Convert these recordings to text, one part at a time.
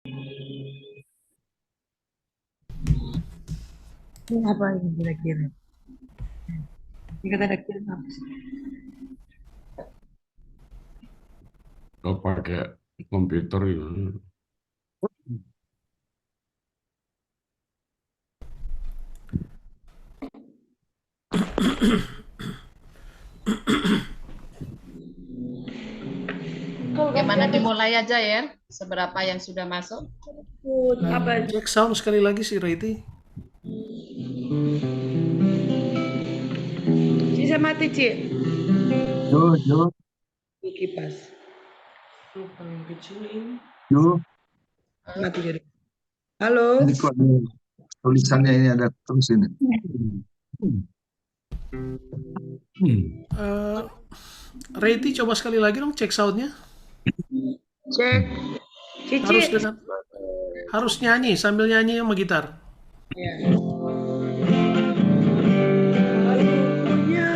Ini apa ini kira-kira? Ini kata kirim apa sih? Kalau pakai komputer ya. Gimana dimulai aja ya? Seberapa yang sudah masuk? Apa? Cek sound sekali lagi si Reiti. Bisa mati, Ci. Yo, Kipas. Paling kecil ini. yo, Mati jadi. Halo. ini kok ada tulisannya ini ada terus ini. Reiti coba sekali lagi dong cek soundnya. Cek. Harus Cici. dengan harus nyanyi sambil nyanyi sama gitar. Ya. Aku punya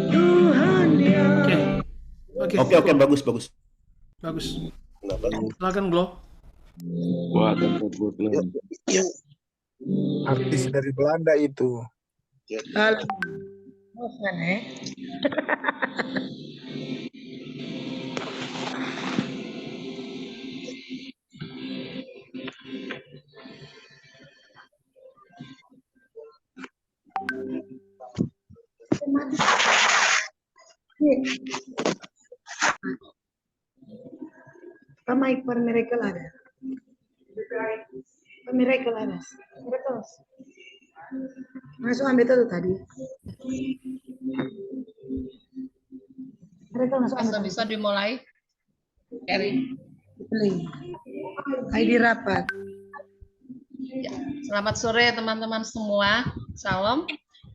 Tuhan yang Oke, bagus. bagus. Silakan Glo. Wah, tempat buat lain. Artis dari Belanda itu. Halo. Bukan Apa mic per miracle ada? Per miracle ada. Miracles. Masuk ambil itu tadi. Miracle masuk ambil. Bisa dimulai? Eri. Beli. ID rapat. Ya. Selamat sore teman-teman semua. Salam.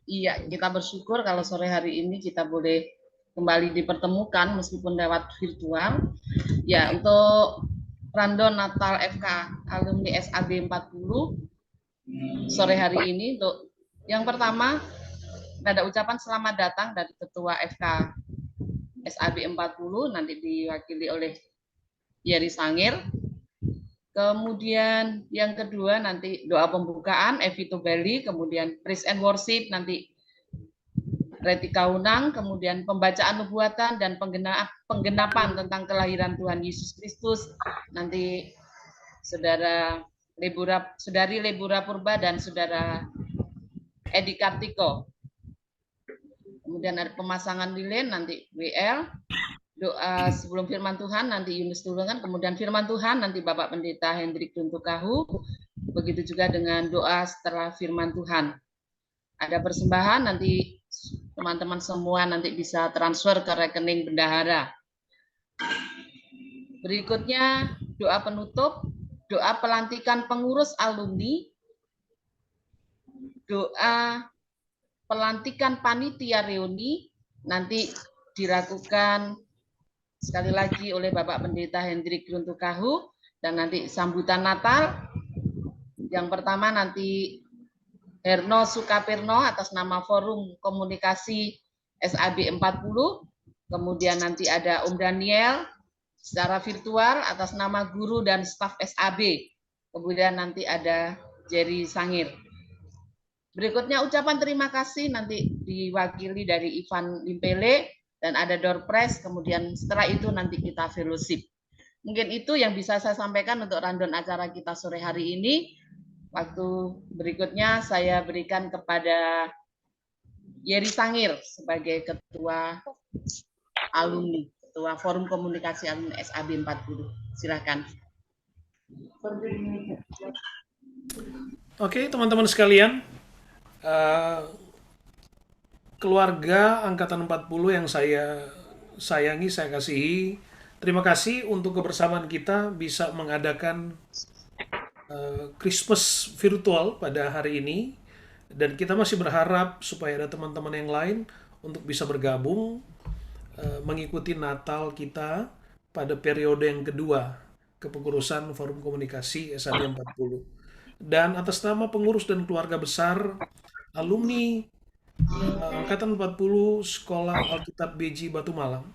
Iya, kita bersyukur kalau sore hari ini kita boleh kembali dipertemukan meskipun lewat virtual. Ya, untuk Random Natal FK alumni SAB 40 sore hari ini untuk yang pertama ada ucapan selamat datang dari Ketua FK SAB 40 nanti diwakili oleh Yeri Sangir. Kemudian yang kedua nanti doa pembukaan Evito Bali, kemudian praise and worship nanti Reti Kaunang, kemudian pembacaan nubuatan dan penggenapan tentang kelahiran Tuhan Yesus Kristus nanti Saudari Lebura Purba dan Saudara Edi Kartiko. Kemudian ada pemasangan lilin nanti WL, doa sebelum firman Tuhan nanti Yunus Tulungan, kemudian firman Tuhan nanti Bapak Pendeta Hendrik Duntukahu, begitu juga dengan doa setelah firman Tuhan. Ada persembahan nanti teman-teman semua nanti bisa transfer ke rekening bendahara. Berikutnya doa penutup, doa pelantikan pengurus alumni, doa pelantikan panitia reuni nanti dilakukan sekali lagi oleh Bapak Pendeta Hendrik Gruntukahu dan nanti sambutan Natal. Yang pertama nanti Herno Sukapirno atas nama Forum Komunikasi SAB 40, kemudian nanti ada Om Daniel secara virtual atas nama guru dan staf SAB, kemudian nanti ada Jerry Sangir. Berikutnya ucapan terima kasih nanti diwakili dari Ivan Limpele dan ada door press, kemudian setelah itu nanti kita fellowship. Mungkin itu yang bisa saya sampaikan untuk rundown acara kita sore hari ini. Waktu berikutnya saya berikan kepada Yeri Sangir sebagai Ketua Alumni, Ketua Forum Komunikasi Alumni SAB 40. Silakan. Oke, teman-teman sekalian. Keluarga Angkatan 40 yang saya sayangi, saya kasihi. Terima kasih untuk kebersamaan kita bisa mengadakan Christmas virtual pada hari ini, dan kita masih berharap supaya ada teman-teman yang lain untuk bisa bergabung mengikuti Natal kita pada periode yang kedua kepengurusan Forum Komunikasi SAB 40. Dan atas nama pengurus dan keluarga besar alumni Angkatan 40 Sekolah Alkitab BJ Batu Malang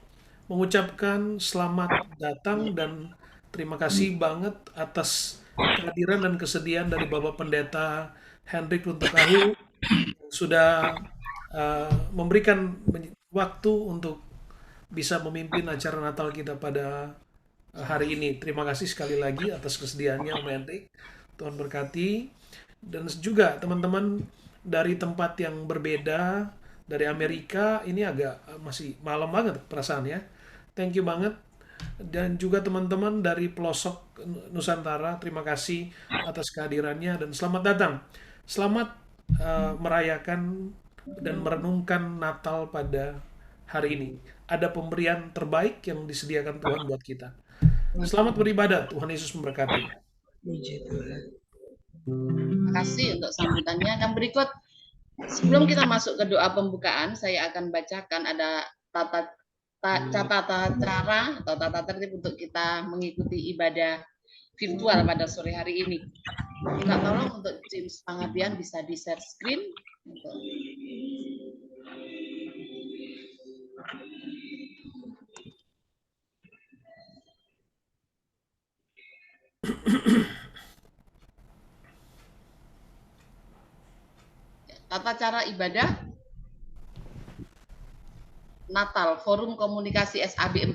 mengucapkan selamat datang dan Terima kasih banget atas kehadiran dan kesediaan dari Bapak Pendeta Hendrik Runtukahu sudah memberikan waktu untuk bisa memimpin acara Natal kita pada hari ini. Terima kasih sekali lagi atas kesediaannya Om Hendrik. Tuhan berkati. Dan juga teman-teman dari tempat yang berbeda, dari Amerika, ini agak masih malam banget perasaan ya. Thank you banget. Dan juga teman-teman dari pelosok Nusantara, terima kasih atas kehadirannya dan selamat datang. Selamat merayakan dan merenungkan Natal pada hari ini. Ada pemberian terbaik yang disediakan Tuhan buat kita. Selamat beribadah, Tuhan Yesus memberkati. Terima kasih untuk sambutannya. Dan berikut, sebelum kita masuk ke doa pembukaan, saya akan bacakan ada tata cara atau tata tertib untuk kita mengikuti ibadah virtual pada sore hari ini. Minta tolong untuk James Panggabean bisa di share screen. Tata cara ibadah Natal, Forum Komunikasi SAB 40.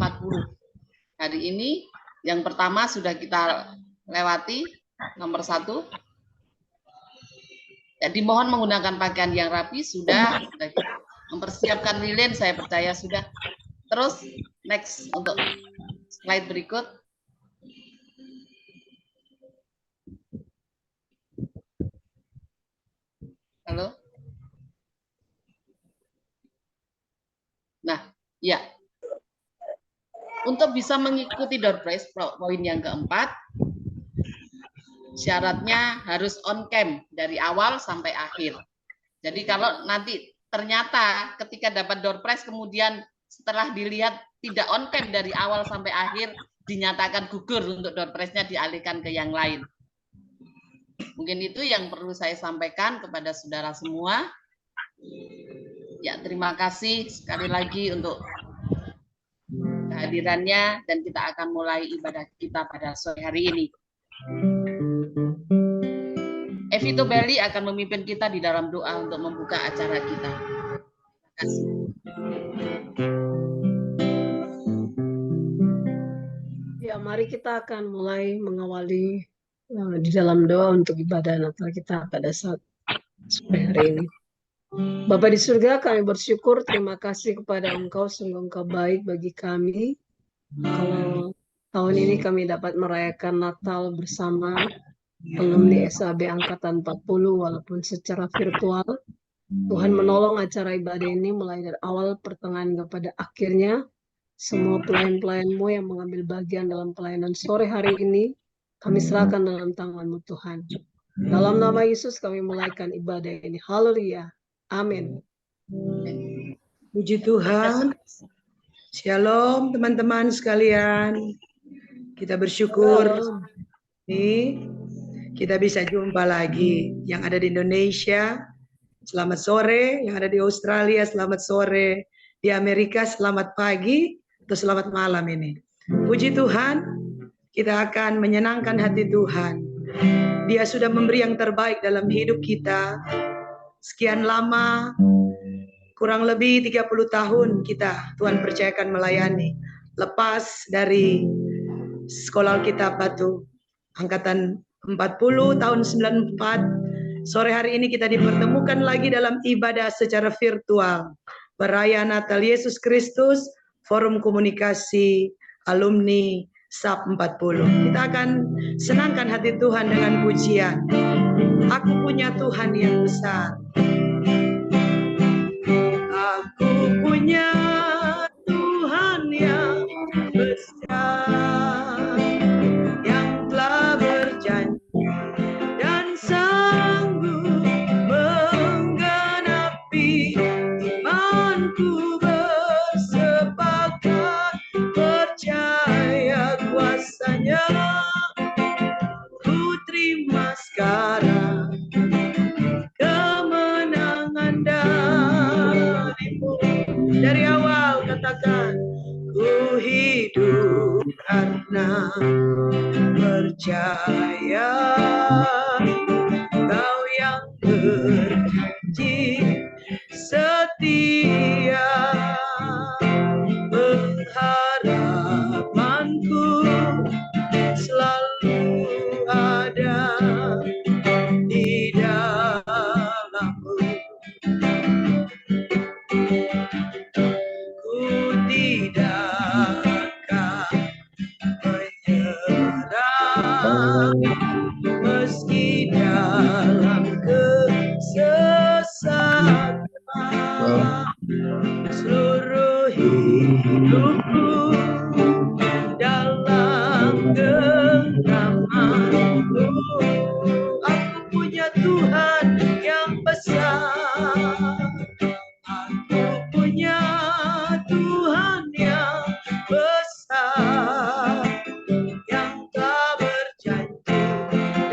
Hari ini yang pertama sudah kita lewati, nomor 1. Ya, dimohon menggunakan pakaian yang rapi, sudah mempersiapkan lilin, saya percaya sudah. Terus next untuk slide berikut. Halo. Nah, ya. Untuk bisa mengikuti door prize, poin yang keempat, syaratnya harus on cam dari awal sampai akhir. Jadi kalau nanti ternyata ketika dapat door prize kemudian setelah dilihat tidak on cam dari awal sampai akhir, dinyatakan gugur untuk door prize-nya dialihkan ke yang lain. Mungkin itu yang perlu saya sampaikan kepada saudara semua. Ya, terima kasih sekali lagi untuk kehadirannya dan kita akan mulai ibadah kita pada sore hari ini. Evito Belli akan memimpin kita di dalam doa untuk membuka acara kita. Terima kasih. Ya, mari kita akan mulai mengawali di dalam doa untuk ibadah Natal kita pada saat sore hari ini. Bapa di surga, kami bersyukur, terima kasih kepada Engkau, sungguh Engkau baik bagi kami. Kalau tahun ini kami dapat merayakan Natal bersama alumni SAB Angkatan 40 walaupun secara virtual. Tuhan menolong acara ibadah ini mulai dari awal, pertengahan kepada akhirnya. Semua pelayan-pelayan-Mu yang mengambil bagian dalam pelayanan sore hari ini, kami serahkan dalam tangan-Mu Tuhan. Dalam nama Yesus kami mulaikan ibadah ini. Haleluya. Amin. Puji Tuhan. Shalom teman-teman sekalian. Kita bersyukur ini kita bisa jumpa lagi. Yang ada di Indonesia, selamat sore. Yang ada di Australia, selamat sore. Di Amerika, selamat pagi atau selamat malam ini. Puji Tuhan, kita akan menyenangkan hati Tuhan. Dia sudah memberi yang terbaik dalam hidup kita. Sekian lama, kurang lebih 30 tahun kita Tuhan percayakan melayani. Lepas dari sekolah Alkitab Batu, angkatan 40 tahun 94, sore hari ini kita dipertemukan lagi dalam ibadah secara virtual. Beraya Natal Yesus Kristus, Forum Komunikasi Alumni SAB 40. Kita akan senangkan hati Tuhan dengan pujian. Aku punya Tuhan yang besar. Aku punya Tuhan yang besar, yang telah berjanji dan sanggup menggenapi imanku, bersepakat percaya kuasanya. Ku terima sekarang kemenangan darimu. Dari awal katakan, ku hidup karena Kau yang berjanji setia, pengharapanku selalu ada di dalam-Mu. Ku tidak akan menyerah meski dalam kesesatan. Seluruh hidupku dalam genggaman-Mu. Aku punya Tuhan yang besar. Aku punya Tuhan yang besar, yang telah berjanji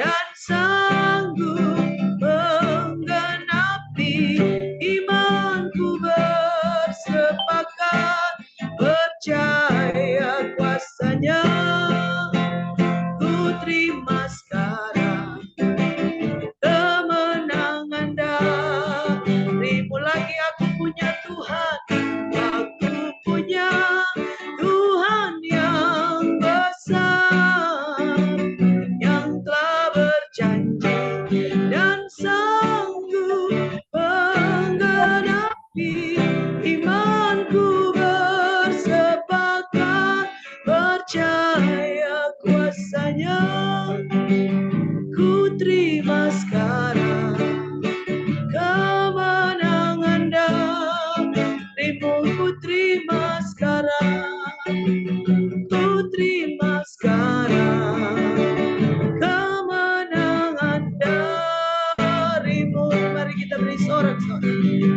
dan sanggup menggenapi imanku. Bersepakat percaya kuasa-Nya. Ku terima sekarang kemenangan darimu. Lagi aku punya Tuhan, aku punya Tuhan yang besar, yang telah berjanji dan sanggup menggenapi imanku. Bersepakat percaya kuasa-Nya. Ku terima sekarang kemenangan darimu. Ku terima sekarang, ku terima sekarang kemenangan darimu. Mari kita beri sorak-sorak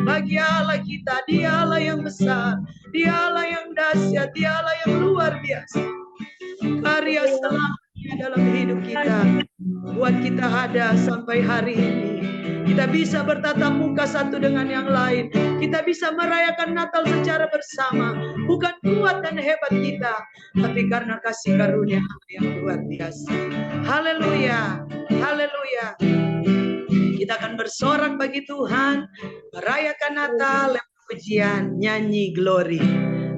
bagi Allah kita. Dialah yang besar, Dialah yang dahsyat, Dialah yang luar biasa. Karya selamanya dalam hidup kita buat kita ada sampai hari ini. Kita bisa bertatap muka satu dengan yang lain. Kita bisa merayakan Natal secara bersama. Bukan kuat dan hebat kita, tapi karena kasih karunia yang luar biasa. Haleluya, haleluya. Kita akan bersorak bagi Tuhan, merayakan Natal lewat pujian, nyanyi glory.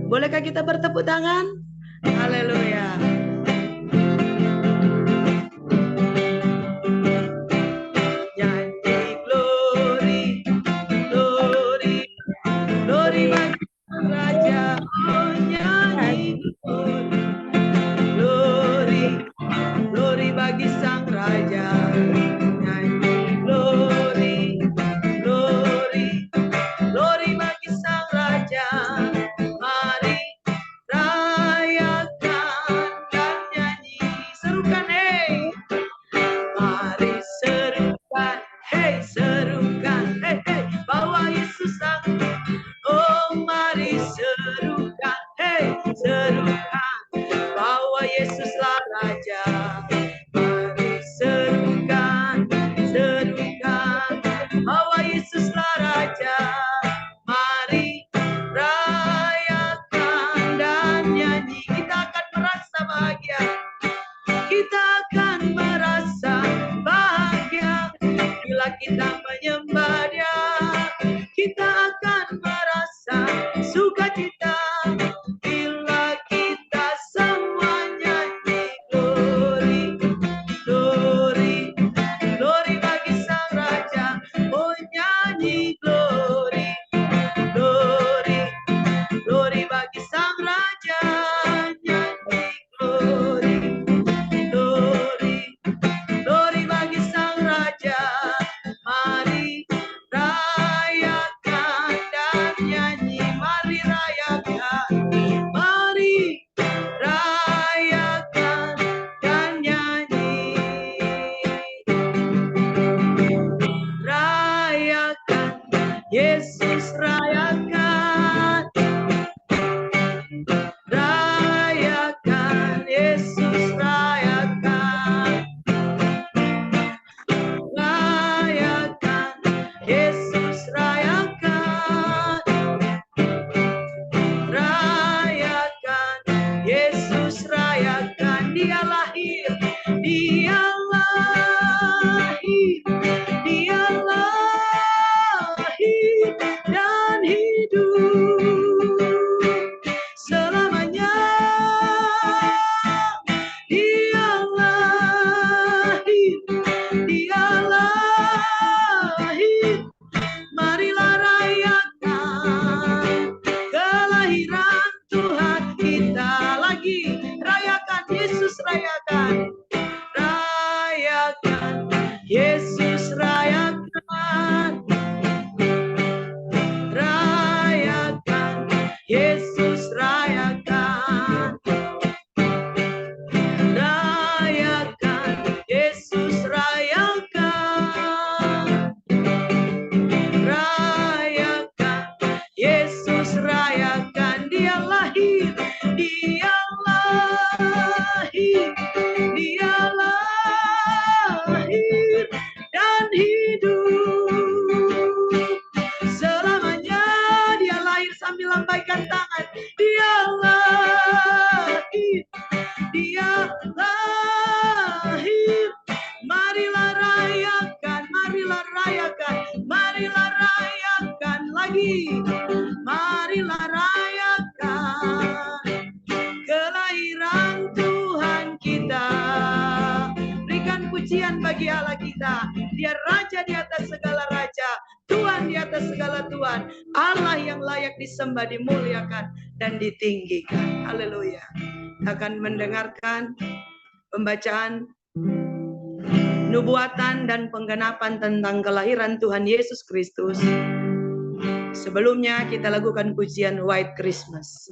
Bolehkah kita bertepuk tangan? Haleluya. Serukan bahwa Yesuslah Raja. Mari serukan. Yesus rayakan, rayakan, Yesus rayakan, rayakan, Yesus rayakan, rayakan, Yesus rayakan. Dia lahir, dia lahir, dia lahir dan hidup selamanya. Dia lahir sambil lambaikan tangan. Dia lahir, dia lahir. Marilah rayakan, marilah rayakan, marilah rayakan lagi. Marilah rayakan kelahiran Tuhan kita. Berikan pujian bagi Allah kita. Dia Raja di atas segala raja, Tuhan di atas segala Tuhan, Allah yang layak disembah, dimuliakan, dan ditinggikan. Haleluya. Akan mendengarkan pembacaan nubuatan dan penggenapan tentang kelahiran Tuhan Yesus Kristus. Sebelumnya kita lakukan pujian White Christmas.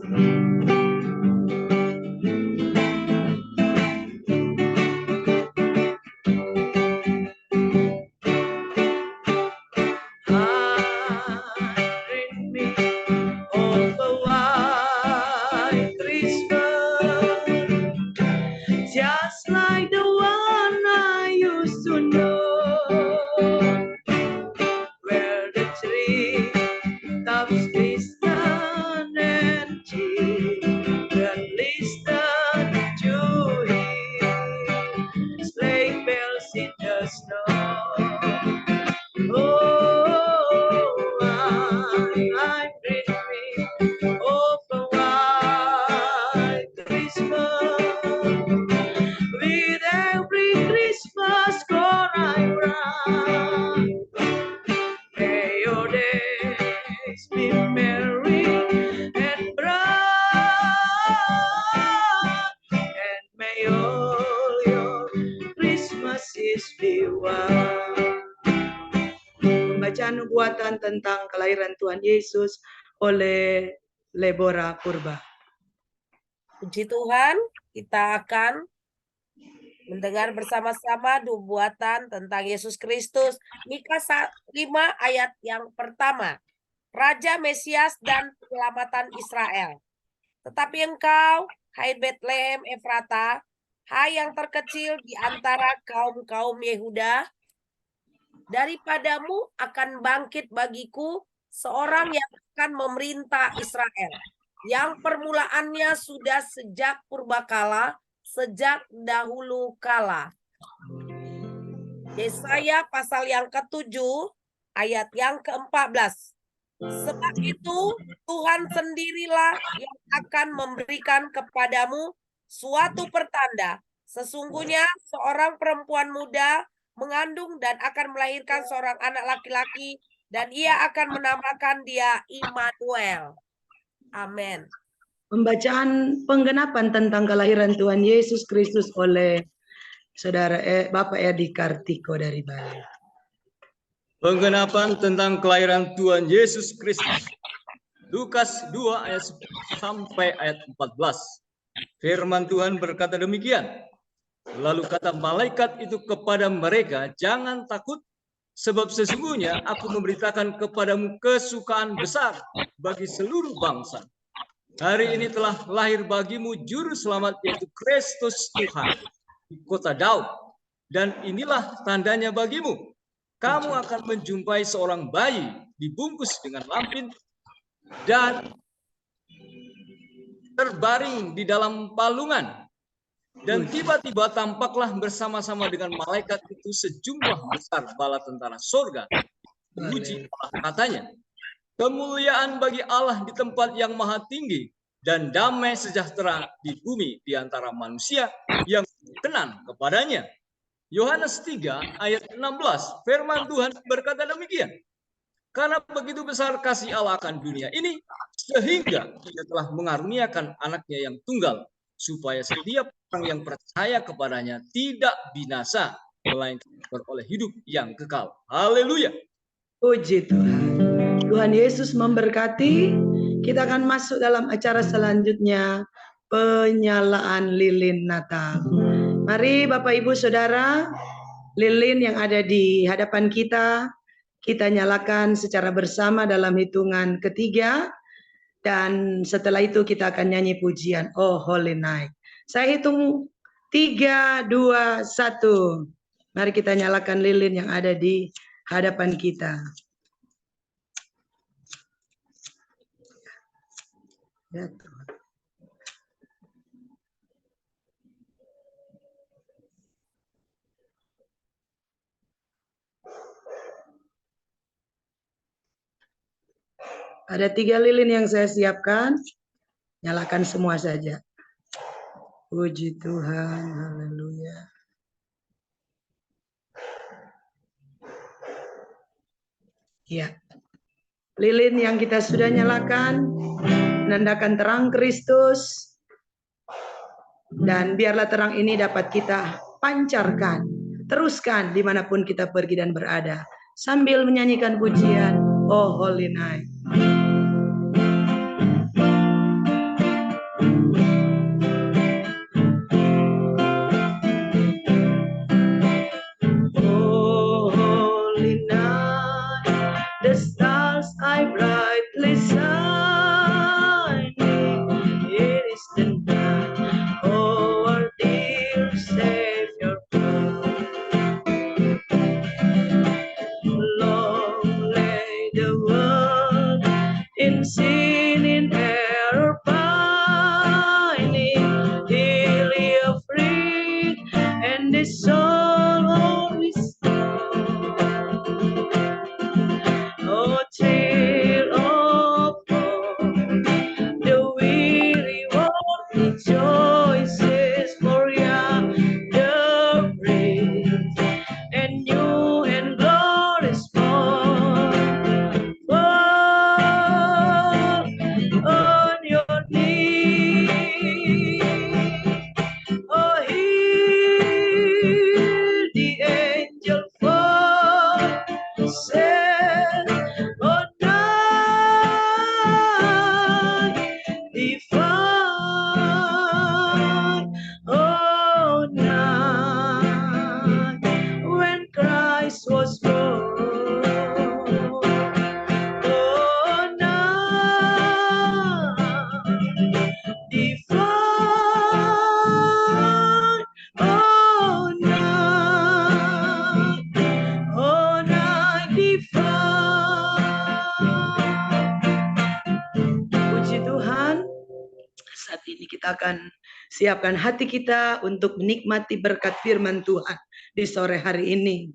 Just like the one I used to know, where the tree tops glisten and children listen to him, sleigh bells in the snow. Oh, I'm dreaming of a white Christmas. With every Christmas score I run, may your days be merry and bright, and may all your Christmases be white. Pembacaan nubuatan tentang kelahiran Tuhan Yesus oleh Lebora Purba. Puji Tuhan, kita akan mendengar bersama-sama nubuatan tentang Yesus Kristus. Mika 5 ayat yang pertama. Raja Mesias dan penyelamatan Israel. Tetapi engkau, hai Betlehem Efrata, hai yang terkecil di antara kaum-kaum Yehuda, daripadamu akan bangkit bagiku seorang yang akan memerintah Israel, yang permulaannya sudah sejak purbakala, sejak dahulu kala. Yesaya pasal yang ke-7 ayat yang ke-14. Sebab itu Tuhan sendirilah yang akan memberikan kepadamu suatu pertanda. Sesungguhnya seorang perempuan muda mengandung dan akan melahirkan seorang anak laki-laki, dan ia akan menamakan dia Immanuel. Amin. Pembacaan penggenapan tentang kelahiran Tuhan Yesus Kristus oleh Saudara Bapak Edi Kartiko dari Bali. Penggenapan tentang kelahiran Tuhan Yesus Kristus. Lukas 2 ayat 10 sampai ayat 14. Firman Tuhan berkata demikian. Lalu kata malaikat itu kepada mereka, jangan takut, sebab sesungguhnya aku memberitakan kepadamu kesukaan besar bagi seluruh bangsa. Hari ini telah lahir bagimu juru selamat, yaitu Kristus Tuhan di kota Daud. Dan inilah tandanya bagimu. Kamu akan menjumpai seorang bayi dibungkus dengan lampin dan terbaring di dalam palungan. Dan tiba-tiba tampaklah bersama-sama dengan malaikat itu sejumlah besar bala tentara surga. Puji Allah katanya. Kemuliaan bagi Allah di tempat yang maha tinggi, dan damai sejahtera di bumi di antara manusia yang berkenan kepadanya. Yohanes 3 ayat 16, firman Tuhan berkata demikian. Karena begitu besar kasih Allah akan dunia ini, sehingga Dia telah mengaruniakan anaknya yang tunggal, supaya setiap orang yang percaya kepadanya tidak binasa, melainkan beroleh hidup yang kekal. Haleluya. Puji Tuhan. Tuhan Yesus memberkati. Kita akan masuk dalam acara selanjutnya, penyalaan lilin Natal. Mari Bapak Ibu Saudara, lilin yang ada di hadapan kita nyalakan secara bersama dalam hitungan ketiga, dan setelah itu kita akan nyanyi pujian Oh Holy Night. Saya hitung 3, 2, 1. Mari kita nyalakan lilin yang ada di hadapan kita. Ya Tuhan. Ada 3 lilin yang saya siapkan. Nyalakan semua saja. Puji Tuhan, haleluya. Ya. Lilin yang kita sudah nyalakan menandakan terang Kristus, dan biarlah terang ini dapat kita pancarkan, teruskan dimanapun kita pergi dan berada, sambil menyanyikan pujian Oh Holy Night. Oh Holy Night, the stars are brightly shining. It is the night our dear Savior born. Long lay the world in sin, in error pining. Till you free, and the soul always oh, thrill of hope, the weary world rejoices, for yonder breeze and new and glorious morn. Fall on your knees, oh, hear the angel voice say, oh, night divine, oh, night when Christ was born, oh, night divine, oh, night divine. Puji Tuhan, saat ini kita akan siapkan hati kita untuk menikmati berkat firman Tuhan di sore hari ini.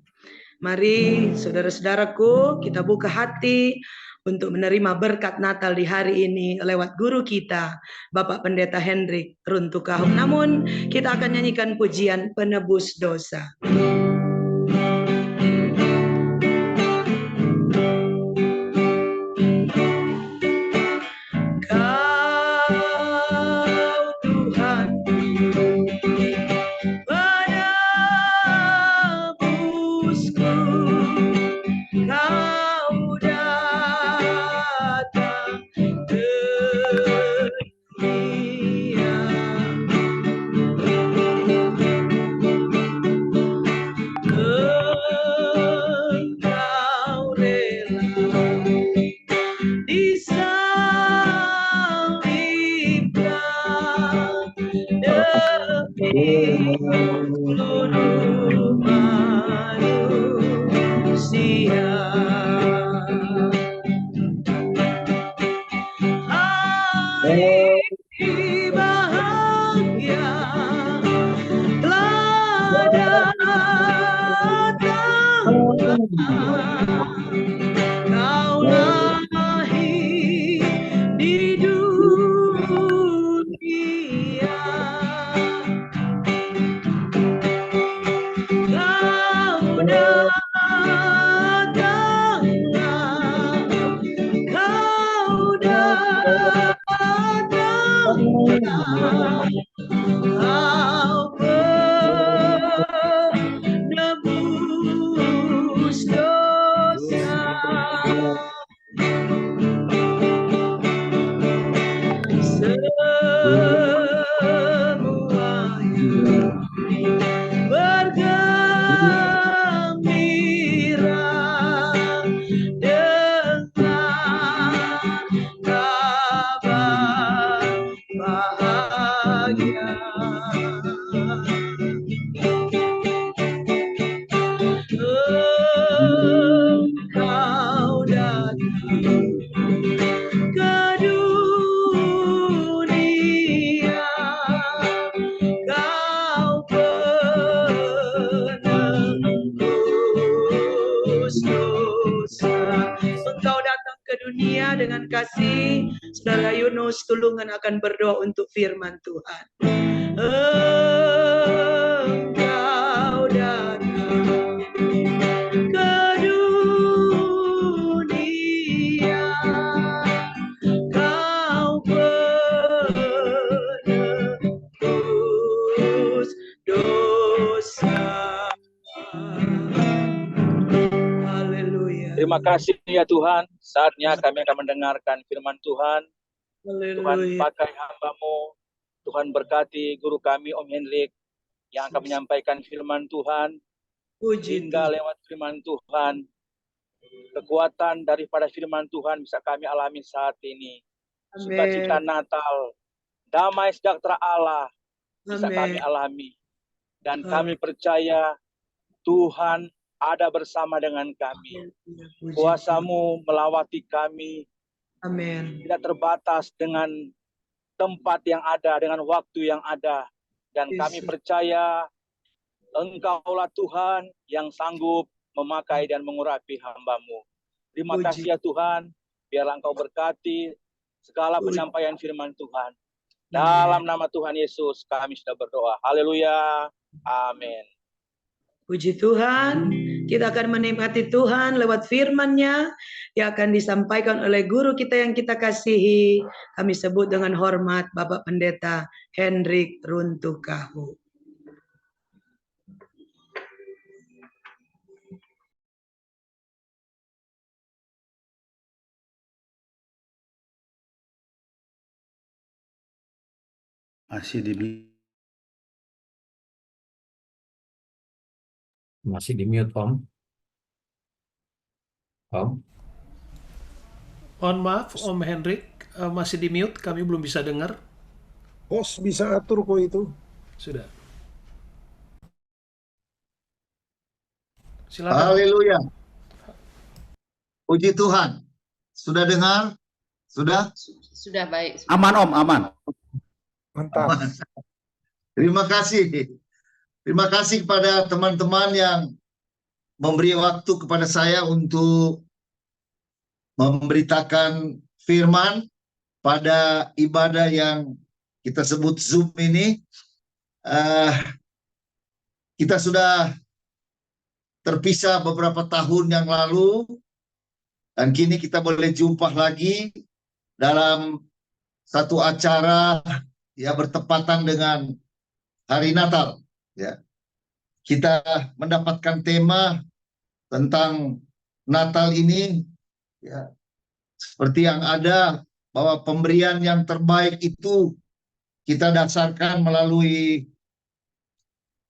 Mari saudara-saudaraku, kita buka hati untuk menerima berkat Natal di hari ini lewat guru kita, Bapak Pendeta Hendrik Runtukahu. Namun kita akan nyanyikan pujian penebus dosa. Kau Tuhan penebusku, Kau datang ke dunia. Engkau rela disalibkan demi seluruh manusia. Hari bahagia telah datang, Kau lahir di dunia. Kau datanglah, Kau datanglah, Kau penebus dengan kasih. Saudara Yunus Tulungan akan berdoa untuk firman Tuhan. Engkau datang ke dunia, kau penebus dosa. Haleluya. Terima kasih ya Tuhan. Saatnya kami akan mendengarkan firman Tuhan. Tuhan Haleluya. pakai hamba-Mu. Tuhan berkati guru kami Om Hendrik yang akan menyampaikan firman Tuhan. Puji Hingga Tuhan. lewat firman Tuhan, kekuatan daripada firman Tuhan bisa kami alami saat ini. Sukacita Amin. Natal, damai sejahtera Allah bisa kami Amin. alami. Dan kami percaya Tuhan ada bersama dengan kami. Puji Tuhan. Kuasa-Mu melawati kami, Amin. tidak terbatas dengan tempat yang ada, dengan waktu yang ada. Dan kami Yesus. percaya Engkaulah Tuhan yang sanggup memakai dan mengurapi hamba-Mu. Terima Puji. kasih ya Tuhan, biarlah Engkau berkati segala Puji. penyampaian firman Tuhan. Dalam nama Tuhan Yesus kami sudah berdoa. Haleluya. Amin. Puji Tuhan, kita akan menikmati Tuhan lewat firman-Nya yang akan disampaikan oleh guru kita yang kita kasihi. Kami sebut dengan hormat Bapak Pendeta Hendrik Runtukahu. Masih di mute, Om. Om. Mohon maaf, Om Hendrik, masih di mute, kami belum bisa dengar. Bos bisa atur kok itu. Sudah. Silakan. Haleluya. Puji Tuhan. Sudah dengar? Sudah? Sudah baik. Aman, Om, aman. Mantap. Terima kasih. Terima kasih kepada teman-teman yang memberi waktu kepada saya untuk memberitakan firman pada ibadah yang kita sebut Zoom ini. Kita sudah terpisah beberapa tahun yang lalu dan kini kita boleh jumpa lagi dalam satu acara ya bertepatan dengan hari Natal. Ya, kita mendapatkan tema tentang Natal ini, ya, seperti yang ada bahwa pemberian yang terbaik itu kita dasarkan melalui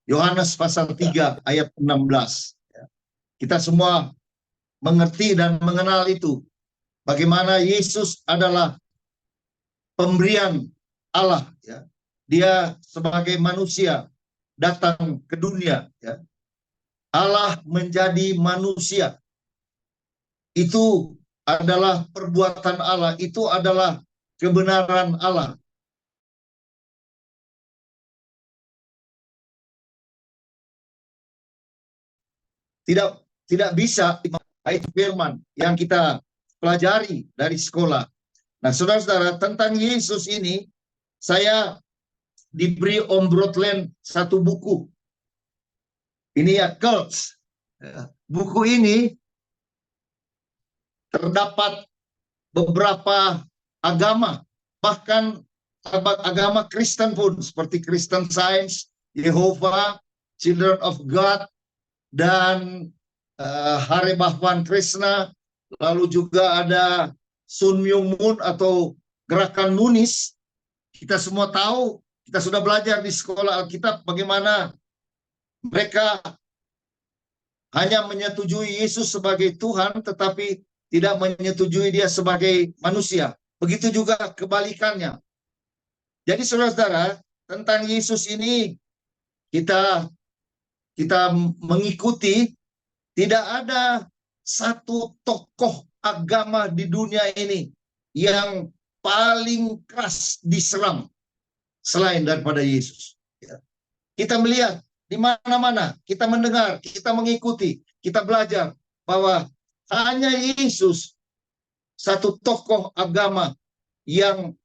Yohanes pasal 3 ayat 16. Ya. Kita semua mengerti dan mengenal itu. Bagaimana Yesus adalah pemberian Allah. Ya. Dia sebagai manusia datang ke dunia. Ya. Allah menjadi manusia. Itu adalah perbuatan Allah. Itu adalah kebenaran Allah. Tidak bisa itu firman yang kita pelajari dari sekolah. Nah, saudara-saudara, tentang Yesus ini saya diberi Om Brotland satu buku. Ini ya, Cults. Buku ini terdapat beberapa agama, bahkan agama Kristen pun, seperti Kristen Science, Yehovah, Children of God, dan Hare Bhagwan Krishna, lalu juga ada Sun Myung Moon atau Gerakan Nunis. Kita semua tahu, kita sudah belajar di sekolah Alkitab bagaimana mereka hanya menyetujui Yesus sebagai Tuhan, tetapi tidak menyetujui dia sebagai manusia. Begitu juga kebalikannya. Jadi saudara-saudara, tentang Yesus ini kita mengikuti, tidak ada satu tokoh agama di dunia ini yang paling keras diserang selain daripada Yesus. Kita melihat di mana-mana, kita mendengar, kita mengikuti, kita belajar bahwa hanya Yesus satu tokoh agama yang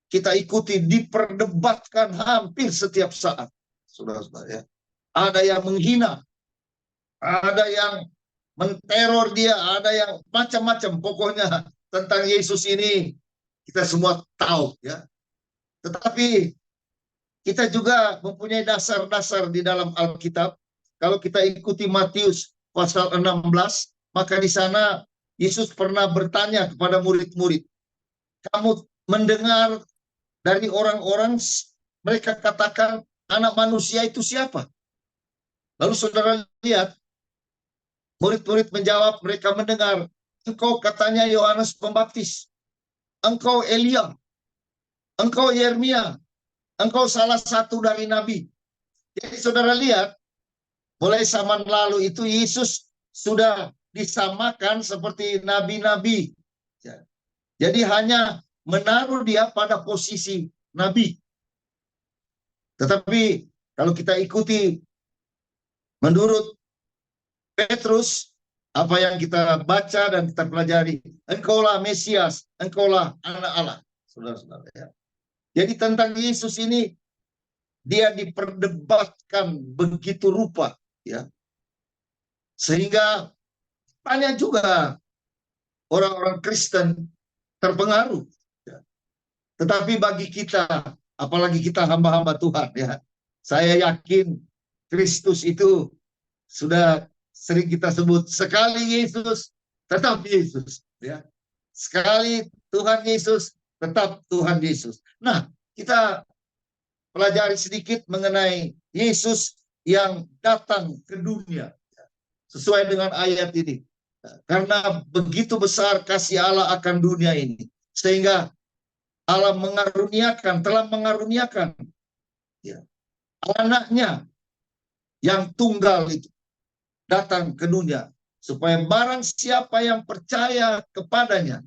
kita ikuti diperdebatkan hampir setiap saat, saudara-saudara ya. Ada yang menghina, ada yang menteror dia, ada yang macam-macam. Pokoknya tentang Yesus ini kita semua tahu ya. Tetapi kita juga mempunyai dasar-dasar di dalam Alkitab. Kalau kita ikuti Matius pasal 16, maka di sana Yesus pernah bertanya kepada murid-murid, kamu mendengar dari orang-orang mereka katakan anak manusia itu siapa? Lalu saudara lihat, murid-murid menjawab, mereka mendengar, engkau katanya Yohanes Pembaptis, engkau Elia, engkau Yeremia, engkau salah satu dari nabi. Jadi saudara lihat, mulai zaman lalu itu Yesus sudah disamakan seperti nabi-nabi. Jadi hanya menaruh dia pada posisi nabi. Tetapi kalau kita ikuti menurut Petrus, apa yang kita baca dan kita pelajari, engkaulah Mesias, engkaulah anak Allah, saudara-saudara ya. Jadi tentang Yesus ini dia diperdebatkan begitu rupa ya. Sehingga banyak juga orang-orang Kristen terpengaruh. Ya. Tetapi bagi kita, apalagi kita hamba-hamba Tuhan ya, saya yakin Kristus itu sudah sering kita sebut, sekali Yesus tetap Yesus ya. Sekali Tuhan Yesus tetap Tuhan Yesus. Nah, kita pelajari sedikit mengenai Yesus yang datang ke dunia sesuai dengan ayat ini. Karena begitu besar kasih Allah akan dunia ini, sehingga Allah telah mengaruniakan ya, anaknya yang tunggal itu datang ke dunia, supaya barang siapa yang percaya kepadanya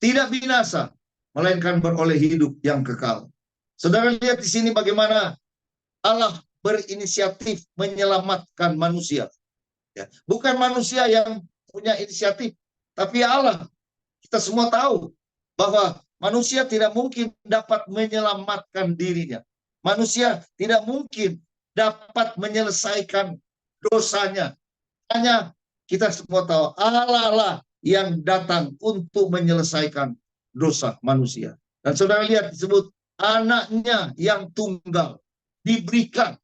tidak binasa, melainkan beroleh hidup yang kekal. Saudara lihat di sini bagaimana Allah berinisiatif menyelamatkan manusia. Ya, bukan manusia yang punya inisiatif, tapi Allah. Kita semua tahu bahwa manusia tidak mungkin dapat menyelamatkan dirinya. Manusia tidak mungkin dapat menyelesaikan dosanya. Hanya kita semua tahu Allah lah yang datang untuk menyelesaikan dosa manusia. Dan saudara lihat disebut anaknya yang tunggal diberikan.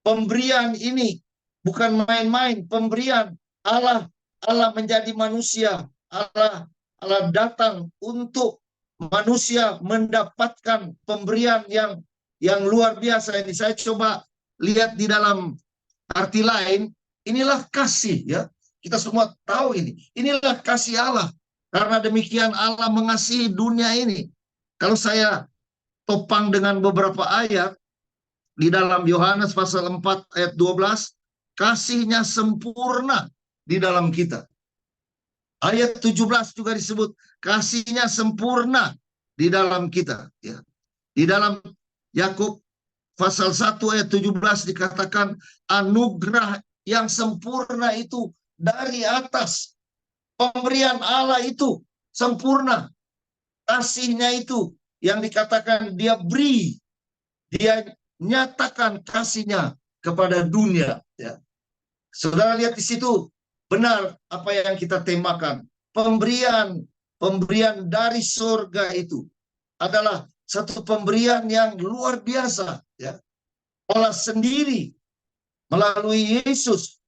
Pemberian ini bukan main-main, pemberian Allah menjadi manusia. Allah datang untuk manusia mendapatkan pemberian yang luar biasa ini. Saya coba lihat di dalam arti lain, inilah kasih ya. Kita semua tahu ini. Inilah kasih Allah. Karena demikian Allah mengasihi dunia ini. Kalau saya topang dengan beberapa ayat di dalam Yohanes pasal 4 ayat 12, kasihnya sempurna di dalam kita. Ayat 17 juga disebut kasihnya sempurna di dalam kita. Ya. Di dalam Yakub pasal 1 ayat 17 dikatakan anugerah yang sempurna itu dari atas. Pemberian Allah itu sempurna. Kasihnya itu yang dikatakan dia beri. Dia nyatakan kasihnya kepada dunia. Ya. Saudara lihat di situ benar apa yang kita temakan. Pemberian dari surga itu adalah satu pemberian yang luar biasa. Ya. Allah sendiri melalui Yesus.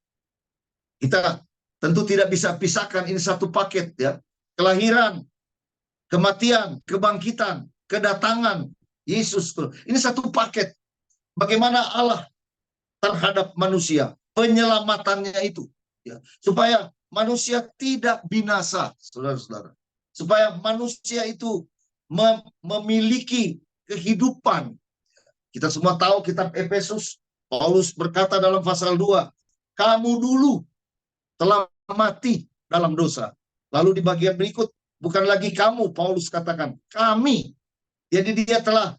Kita tentu tidak bisa pisahkan, ini satu paket ya. Kelahiran, kematian, kebangkitan, kedatangan Yesus. Ini satu paket. Bagaimana Allah terhadap manusia, penyelamatannya itu ya. Supaya manusia tidak binasa, saudara-saudara. Supaya manusia itu memiliki kehidupan. Kita semua tahu kitab Efesus, Paulus berkata dalam pasal 2, kamu dulu telah mati dalam dosa. Lalu di bagian berikut, bukan lagi kamu, Paulus katakan, kami. Jadi dia telah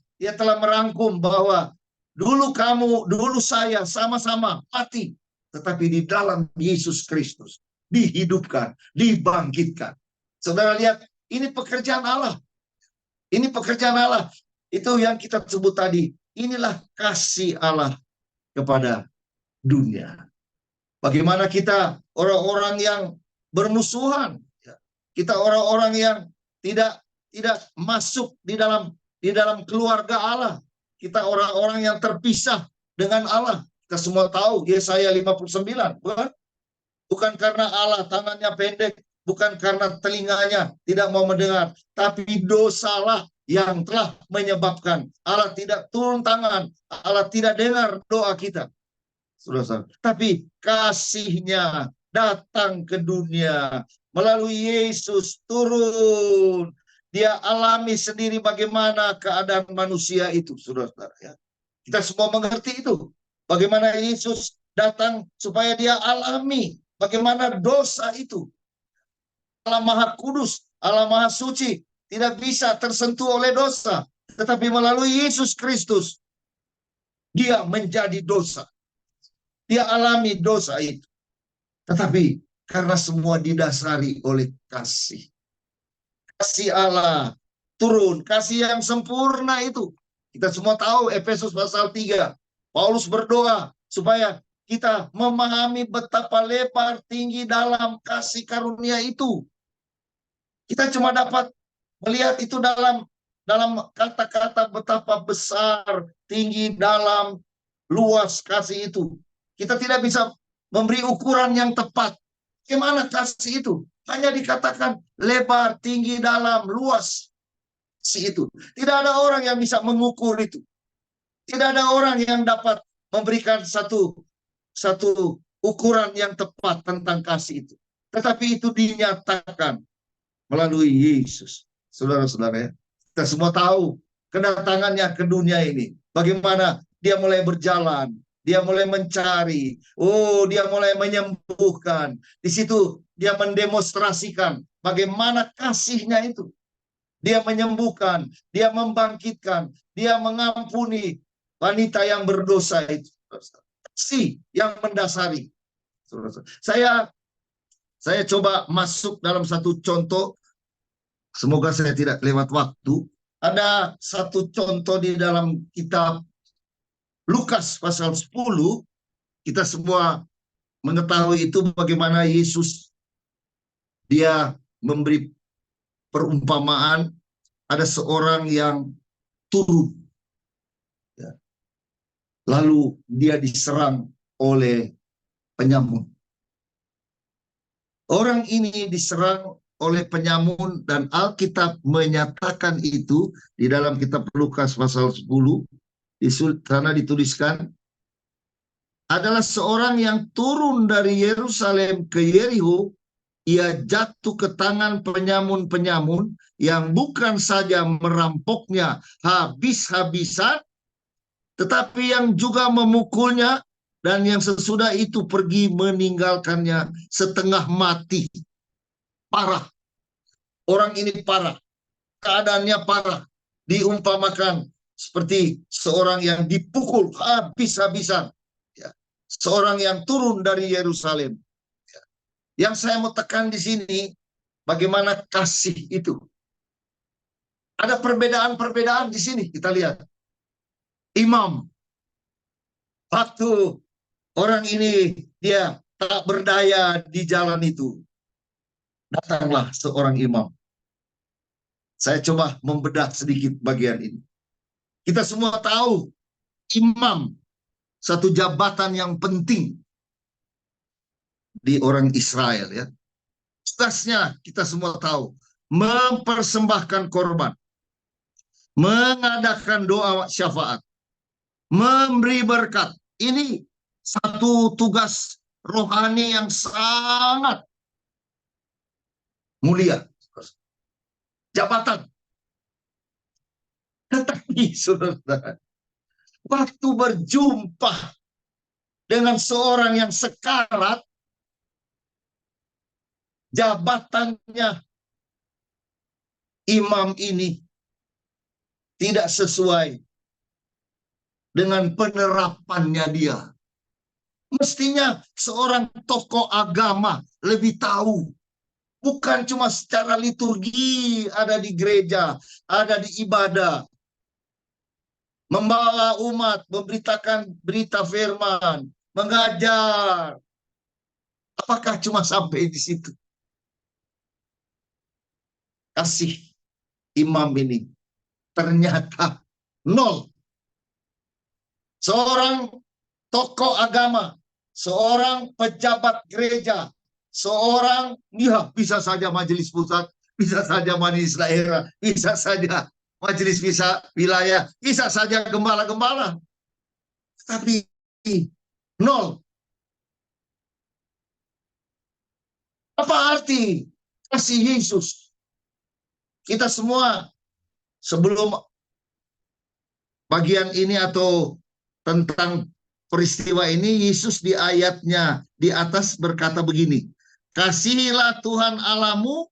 merangkum bahwa dulu kamu, dulu saya sama-sama mati. Tetapi di dalam Yesus Kristus dihidupkan, dibangkitkan. Saudara lihat Ini pekerjaan Allah. Ini pekerjaan Allah. Itu yang kita sebut tadi. Inilah kasih Allah kepada dunia. Bagaimana kita orang-orang yang bermusuhan, kita orang-orang yang tidak masuk di dalam keluarga Allah. Kita orang-orang yang terpisah dengan Allah. Kita semua tahu Yesaya 59, bukan? Bukan karena Allah tangannya pendek, bukan karena telinganya tidak mau mendengar, tapi dosalah yang telah menyebabkan Allah tidak turun tangan, Allah tidak dengar doa kita. Saudara-saudara, tapi kasih-Nya datang ke dunia melalui Yesus turun. Dia alami sendiri bagaimana keadaan manusia itu, saudara-saudara. Ya. Kita semua mengerti itu. Bagaimana Yesus datang supaya dia alami bagaimana dosa itu. Allah Maha Kudus, Allah Maha Suci, tidak bisa tersentuh oleh dosa. Tetapi melalui Yesus Kristus, dia menjadi dosa. Dia alami dosa itu. Tetapi karena semua didasari oleh kasih. Kasih Allah turun, kasih yang sempurna itu. Kita semua tahu Efesus pasal 3. Paulus berdoa supaya kita memahami betapa lebar tinggi dalam kasih karunia itu. Kita cuma dapat melihat itu dalam kata-kata betapa besar, tinggi, dalam, luas kasih itu. Kita tidak bisa memberi ukuran yang tepat. Bagaimana kasih itu? Hanya dikatakan lebar, tinggi, dalam, luas. Kasih itu. Tidak ada orang yang bisa mengukur itu. Tidak ada orang yang dapat memberikan satu ukuran yang tepat tentang kasih itu. Tetapi itu dinyatakan melalui Yesus. Saudara-saudara, ya, kita semua tahu kedatangannya ke dunia ini. Bagaimana dia mulai berjalan, dia mulai mencari, dia mulai menyembuhkan. Di situ dia mendemonstrasikan bagaimana kasih-Nya itu. Dia menyembuhkan, dia membangkitkan, dia mengampuni wanita yang berdosa itu. Kasih yang mendasari. Saya coba masuk dalam satu contoh. Semoga saya tidak lewat waktu. Ada satu contoh di dalam kitab Lukas pasal 10. Kita semua mengetahui itu bagaimana Yesus dia memberi perumpamaan. Ada seorang yang turun. Lalu dia diserang oleh penyamun. Orang ini diserang oleh penyamun dan Alkitab menyatakan itu di dalam kitab Lukas pasal 10. Di sana dituliskan, adalah seorang yang turun dari Yerusalem ke Yeriko. Ia jatuh ke tangan penyamun-penyamun yang bukan saja merampoknya habis-habisan, tetapi yang juga memukulnya, dan yang sesudah itu pergi meninggalkannya setengah mati. Parah. Orang ini parah. Keadaannya parah. Diumpamakan seperti seorang yang dipukul habis-habisan. Ya. Seorang yang turun dari Yerusalem. Ya. Yang saya mau tekan di sini, bagaimana kasih itu. Ada perbedaan-perbedaan di sini, kita lihat. Imam. Waktu orang ini dia tak berdaya di jalan itu, datanglah seorang imam. Saya coba membedah sedikit bagian ini. Kita semua tahu imam satu jabatan yang penting di orang Israel, ya. Tugasnya kita semua tahu, mempersembahkan korban, mengadakan doa syafaat, memberi berkat. Ini satu tugas rohani yang sangat mulia. Jabatan. Tetapi saudara, waktu berjumpa dengan seorang yang sekarat, jabatannya imam ini tidak sesuai dengan penerapannya dia. Mestinya seorang tokoh agama lebih tahu, Bukan cuma secara liturgi ada di gereja, ada di ibadah. Membawa umat, memberitakan berita firman, mengajar. Apakah cuma sampai di situ? Kasih imam ini ternyata nol. Seorang tokoh agama, seorang pejabat gereja, seorang bisa saja majelis pusat, bisa saja majelis daerah, bisa saja majelis wilayah, bisa saja gembala-gembala. Tapi nol. Apa arti kasih Yesus? Kita semua sebelum bagian ini atau tentang peristiwa ini, Yesus di ayatnya di atas berkata begini, kasihilah Tuhan Allahmu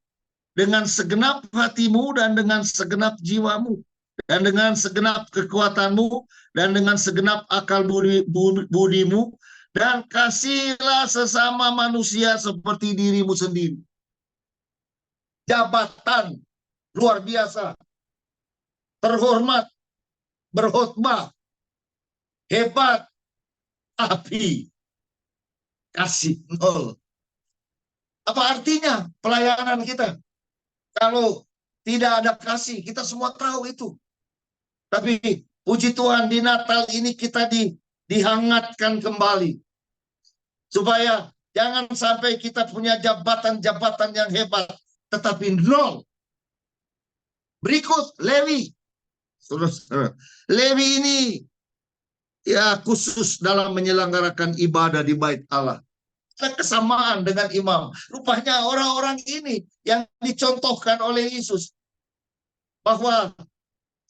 dengan segenap hatimu dan dengan segenap jiwamu dan dengan segenap kekuatanmu dan dengan segenap akal budimu, dan kasihilah sesama manusia seperti dirimu sendiri. Jabatan luar biasa, terhormat, berkhotbah, hebat, tapi kasih nol. Apa artinya pelayanan kita? Kalau tidak ada kasih, kita semua tahu itu. Tapi puji Tuhan, di Natal ini kita dihangatkan kembali. Supaya jangan sampai kita punya jabatan-jabatan yang hebat, tetapi nol. Berikut Lewi. Saudara-saudara, Lewi ini ya khusus dalam menyelenggarakan ibadah di Bait Allah. Ada kesamaan dengan imam. Rupanya orang-orang ini yang dicontohkan oleh Yesus, bahwa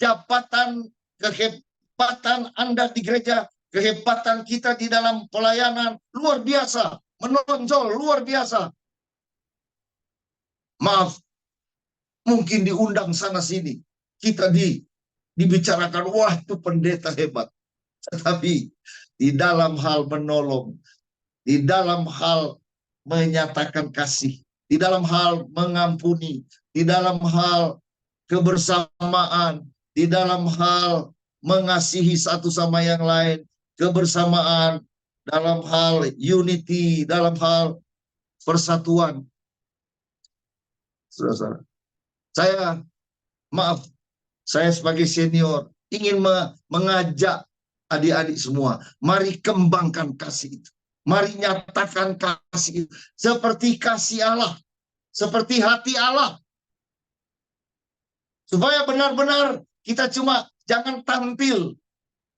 jabatan, kehebatan Anda di gereja, kehebatan kita di dalam pelayanan luar biasa, menonjol luar biasa. Maaf, mungkin diundang sana sini, kita dibicarakan, wah itu pendeta hebat. Tetapi di dalam hal menolong, di dalam hal menyatakan kasih, di dalam hal mengampuni, di dalam hal kebersamaan, di dalam hal mengasihi satu sama yang lain, kebersamaan, dalam hal unity, dalam hal persatuan. Saudara-saudara, saya sebagai senior ingin mengajak adik-adik semua, mari kembangkan kasih itu. Mari nyatakan kasih itu. Seperti kasih Allah, seperti hati Allah. Supaya benar-benar kita cuma jangan tampil,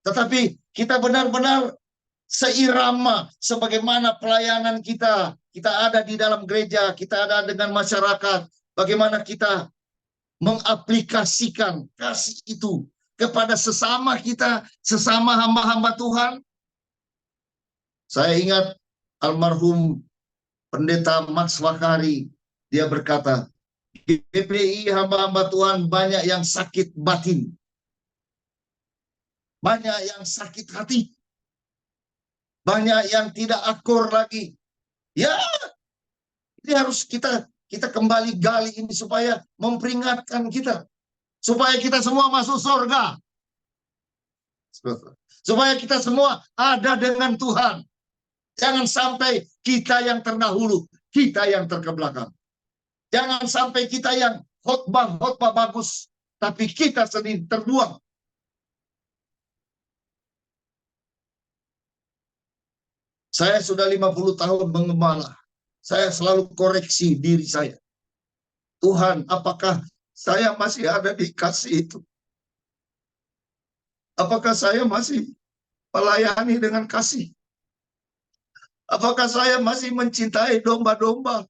tetapi kita benar-benar seirama sebagaimana pelayanan kita. Kita ada di dalam gereja, kita ada dengan masyarakat. Bagaimana kita mengaplikasikan kasih itu kepada sesama kita, sesama hamba-hamba Tuhan. Saya ingat almarhum Pendeta Max Wakari, dia berkata, di GPI hamba-hamba Tuhan banyak yang sakit batin, banyak yang sakit hati, banyak yang tidak akur lagi. Ya, ini harus kita kembali gali ini supaya memperingatkan kita, supaya kita semua masuk surga, supaya kita semua ada dengan Tuhan. Jangan sampai kita yang terdahulu, kita yang terkebelakang. Jangan sampai kita yang khotbah bagus, tapi kita sendiri terbuang. Saya sudah 50 tahun mengembala. Saya selalu koreksi diri saya. Tuhan, apakah saya masih ada di kasih itu? Apakah saya masih melayani dengan kasih? Apakah saya masih mencintai domba-domba?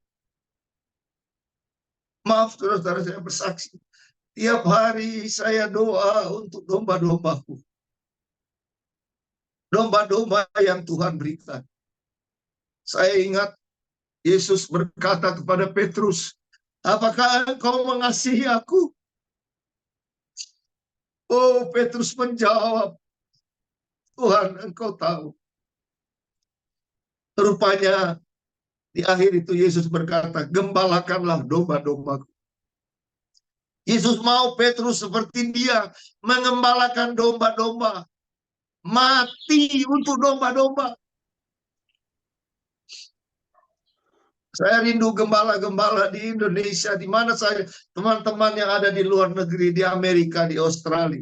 Maaf, saudara-saudara, saya bersaksi. Tiap hari saya doa untuk domba-dombaku. Domba-domba yang Tuhan berikan. Saya ingat Yesus berkata kepada Petrus, apakah engkau mengasihi aku? Oh, Petrus menjawab, Tuhan, engkau tahu. Rupanya Di akhir itu Yesus berkata, gembalakanlah domba-dombaku. Yesus mau Petrus seperti dia mengembalakan domba-domba. Mati untuk domba-domba. Saya rindu gembala-gembala di Indonesia, di mana saya teman-teman yang ada di luar negeri, di Amerika, di Australia.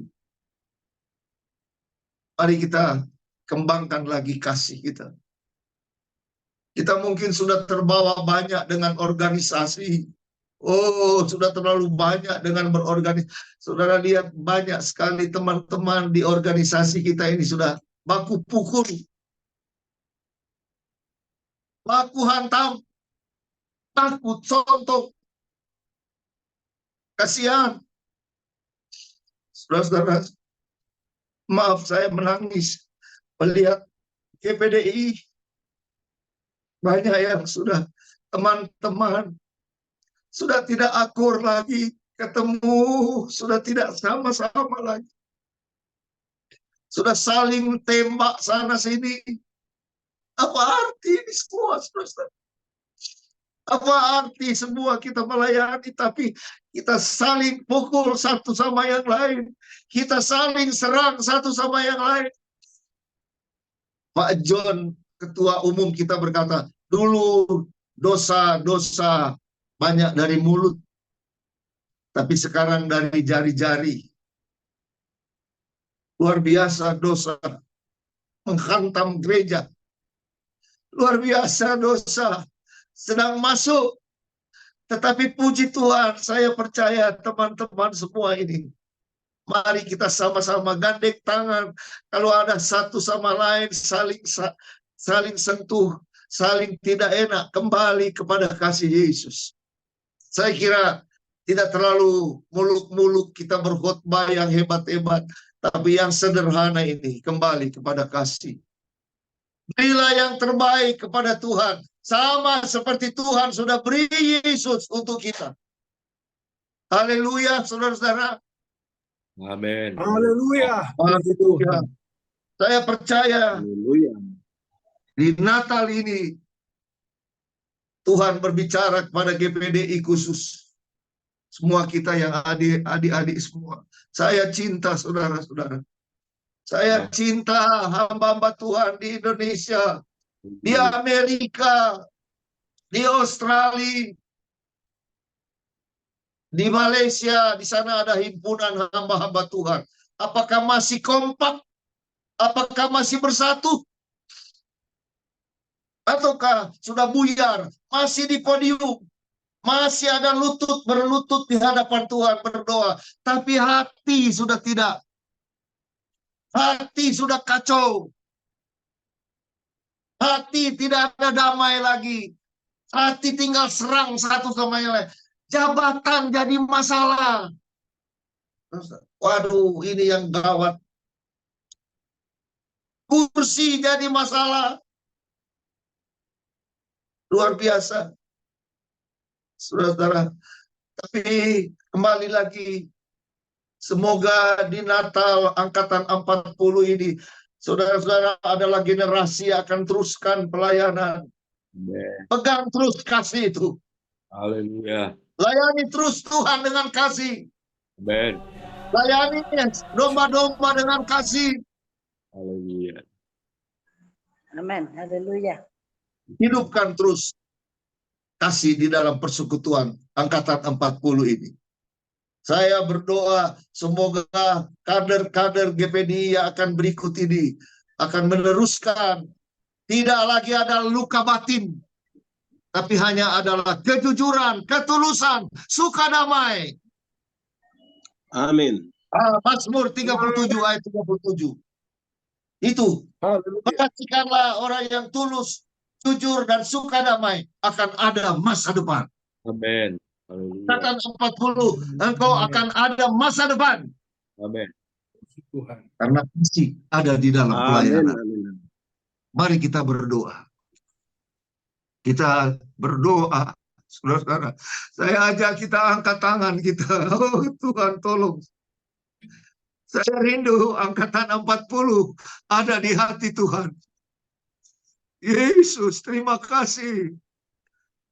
Mari kita kembangkan lagi kasih kita. Kita mungkin sudah terbawa banyak dengan organisasi. Oh, sudah terlalu banyak dengan berorganisasi. Saudara lihat banyak sekali teman-teman di organisasi kita ini sudah baku pukul, baku hantam, takut sontok. Kasihan. Saudara-saudara, maaf saya menangis melihat GPDI. Banyak yang sudah teman-teman sudah tidak akur lagi, ketemu sudah tidak sama-sama lagi. Sudah saling tembak sana sini. Apa arti ini semua, saudara? Apa arti semua kita melayani tapi kita saling pukul satu sama yang lain. Kita saling serang satu sama yang lain. Pak John, ketua umum kita berkata, dulu dosa-dosa banyak dari mulut, tapi sekarang dari jari-jari. Luar biasa dosa menghantam gereja. Luar biasa dosa sedang masuk. Tetapi puji Tuhan, saya percaya teman-teman semua ini, mari kita sama-sama gandeng tangan. Kalau ada satu sama lain saling sentuh, saling tidak enak, kembali kepada kasih Yesus. Saya kira tidak terlalu muluk-muluk kita berkhotbah yang hebat-hebat, tapi yang sederhana ini, kembali kepada kasih. Berilah yang terbaik kepada Tuhan, sama seperti Tuhan sudah beri Yesus untuk kita. Haleluya, saudara-saudara. Amin. Haleluya. Haleluya. Saya percaya Haleluya. di Natal ini Tuhan berbicara kepada GPDI khusus. Semua kita yang adik-adik semua. Saya cinta saudara-saudara. Saya cinta hamba-hamba Tuhan di Indonesia, di Amerika, di Australia, di Malaysia. Di sana ada himpunan hamba-hamba Tuhan. Apakah masih kompak? Apakah masih bersatu? Ataukah sudah buyar? Masih di podium? Masih ada berlutut di hadapan Tuhan berdoa. Tapi hati sudah tidak. Hati sudah kacau. Hati tidak ada damai lagi. Hati tinggal serang satu sama yang lain. Jabatan jadi masalah. Waduh, ini yang gawat. Kursi jadi masalah. Luar biasa. Saudara-saudara. Tapi kembali lagi. Semoga di Natal angkatan 40 ini, saudara-saudara adalah generasi yang akan teruskan pelayanan. Pegang terus kasih itu. Haleluya. Layani terus Tuhan dengan kasih. Amin. Layani domba-domba dengan kasih. Haleluya. Amin. Haleluya. Hidupkan terus kasih di dalam persekutuan angkatan 40 ini. Saya berdoa semoga kader-kader GPDI yang akan berikut ini akan meneruskan. Tidak lagi ada luka batin, tapi hanya adalah kejujuran, ketulusan, suka damai. Amin. Mazmur 37 ayat 37. Itu. Perhatikanlah orang yang tulus, jujur, dan suka damai, akan ada masa depan. Amin. Angkatan 40, engkau akan ada masa depan. Amin. Karena kasih ada di dalam pelayanan. Mari kita berdoa. Kita berdoa. Saudara-saudara, saya ajak kita angkat tangan kita. Oh Tuhan tolong. Saya rindu angkatan 40 ada di hati Tuhan. Yesus, terima kasih.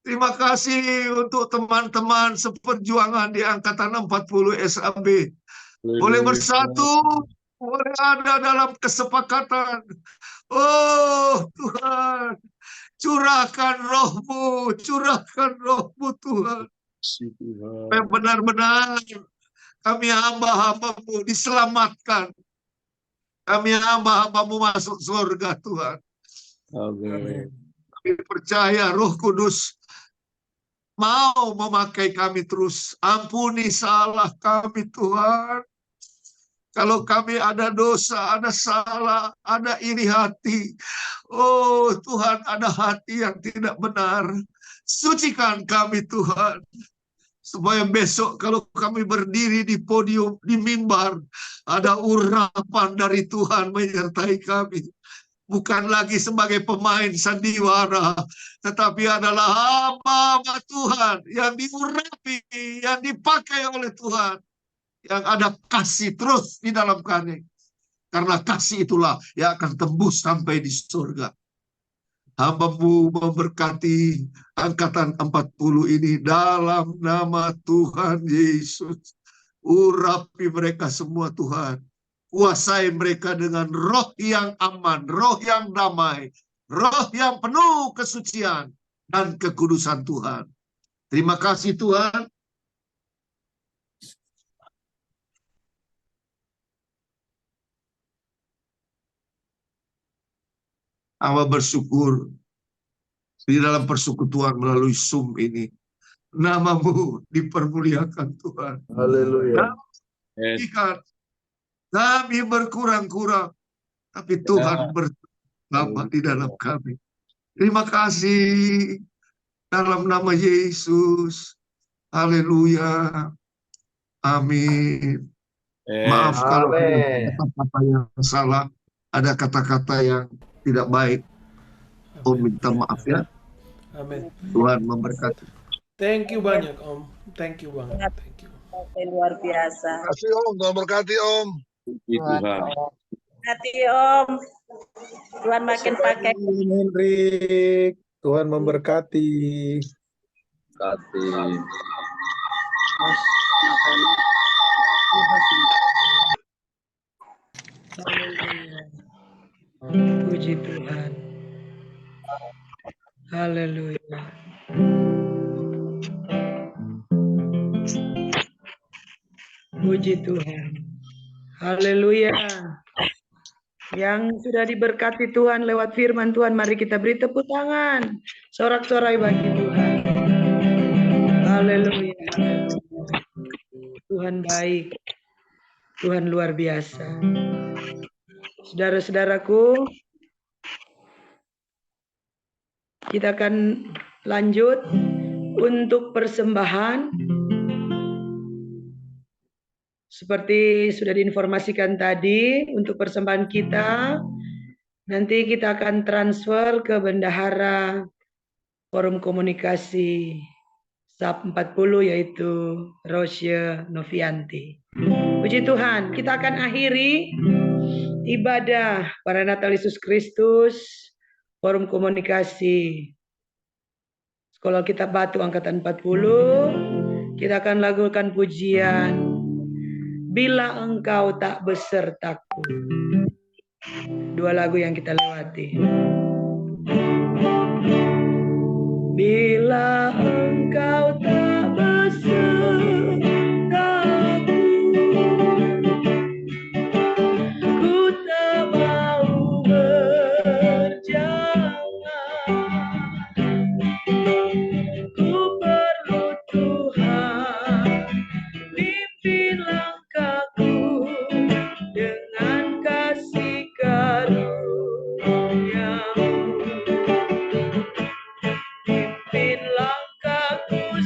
Terima kasih untuk teman-teman seperjuangan di Angkatan 40 SAB. Boleh bersatu, boleh ada dalam kesepakatan. Oh Tuhan, curahkan roh-Mu Tuhan. Supaya benar-benar kami hamba-hamba-Mu diselamatkan. Kami hamba-hamba-Mu masuk surga Tuhan. Amin. Kami percaya Roh Kudus mau memakai kami terus. Ampuni salah kami Tuhan. Kalau kami ada dosa, ada salah, ada iri hati. Oh Tuhan, ada hati yang tidak benar. Sucikan kami Tuhan. Supaya besok kalau kami berdiri di podium, di mimbar, ada urapan dari Tuhan menyertai kami. Bukan lagi sebagai pemain sandiwara, tetapi adalah hamba-hamba Tuhan yang diurapi, yang dipakai oleh Tuhan, yang ada kasih terus di dalam kami. Karena kasih itulah yang akan tembus sampai di surga. Hamba-Mu memberkati Angkatan 40 ini dalam nama Tuhan Yesus. Urapi mereka semua Tuhan. Kuasai mereka dengan roh yang aman, roh yang damai, roh yang penuh kesucian dan kekudusan Tuhan. Terima kasih Tuhan. Hamba bersyukur di dalam persekutuan melalui Zoom ini. Nama-Mu dipermuliakan Tuhan. Haleluya. Kami berkurang-kurang, tapi Tuhan bersama di dalam kami. Terima kasih dalam nama Yesus. Haleluya. Amin. Maaf kalau ada kata-kata yang salah, ada kata-kata yang tidak baik. Om minta maaf ya. Amin. Tuhan memberkati. Thank you banyak Om. Thank you banget. Thank you. Luar biasa. Terima kasih Om, Tuhan berkati Om. Tuhan. Hati Om. Tuhan makin pakai. Hendrik, Tuhan memberkati. Puji Tuhan. Haleluya. Puji Tuhan. Haleluya. Yang sudah diberkati Tuhan lewat firman Tuhan, mari kita beri tepuk tangan. Sorak-sorai bagi Tuhan. Haleluya. Tuhan baik. Tuhan luar biasa. Saudara-saudaraku, kita akan lanjut untuk persembahan. Seperti sudah diinformasikan tadi, untuk persembahan kita, nanti kita akan transfer ke Bendahara Forum Komunikasi SAP 40, yaitu Rosya Novianti. Puji Tuhan, kita akan akhiri ibadah para Natal Yesus Kristus Forum Komunikasi Sekolah Kitab Batu Angkatan 40. Kita akan lakukan pujian Bila Engkau Tak Besertaku. Dua lagu yang kita lewati. Bila Engkau tak besertaku, ku tak mau berjalan. Ku perlu Tuhan, pimpin langkahku dengan kasih karunia-Mu. Pimpin langkahku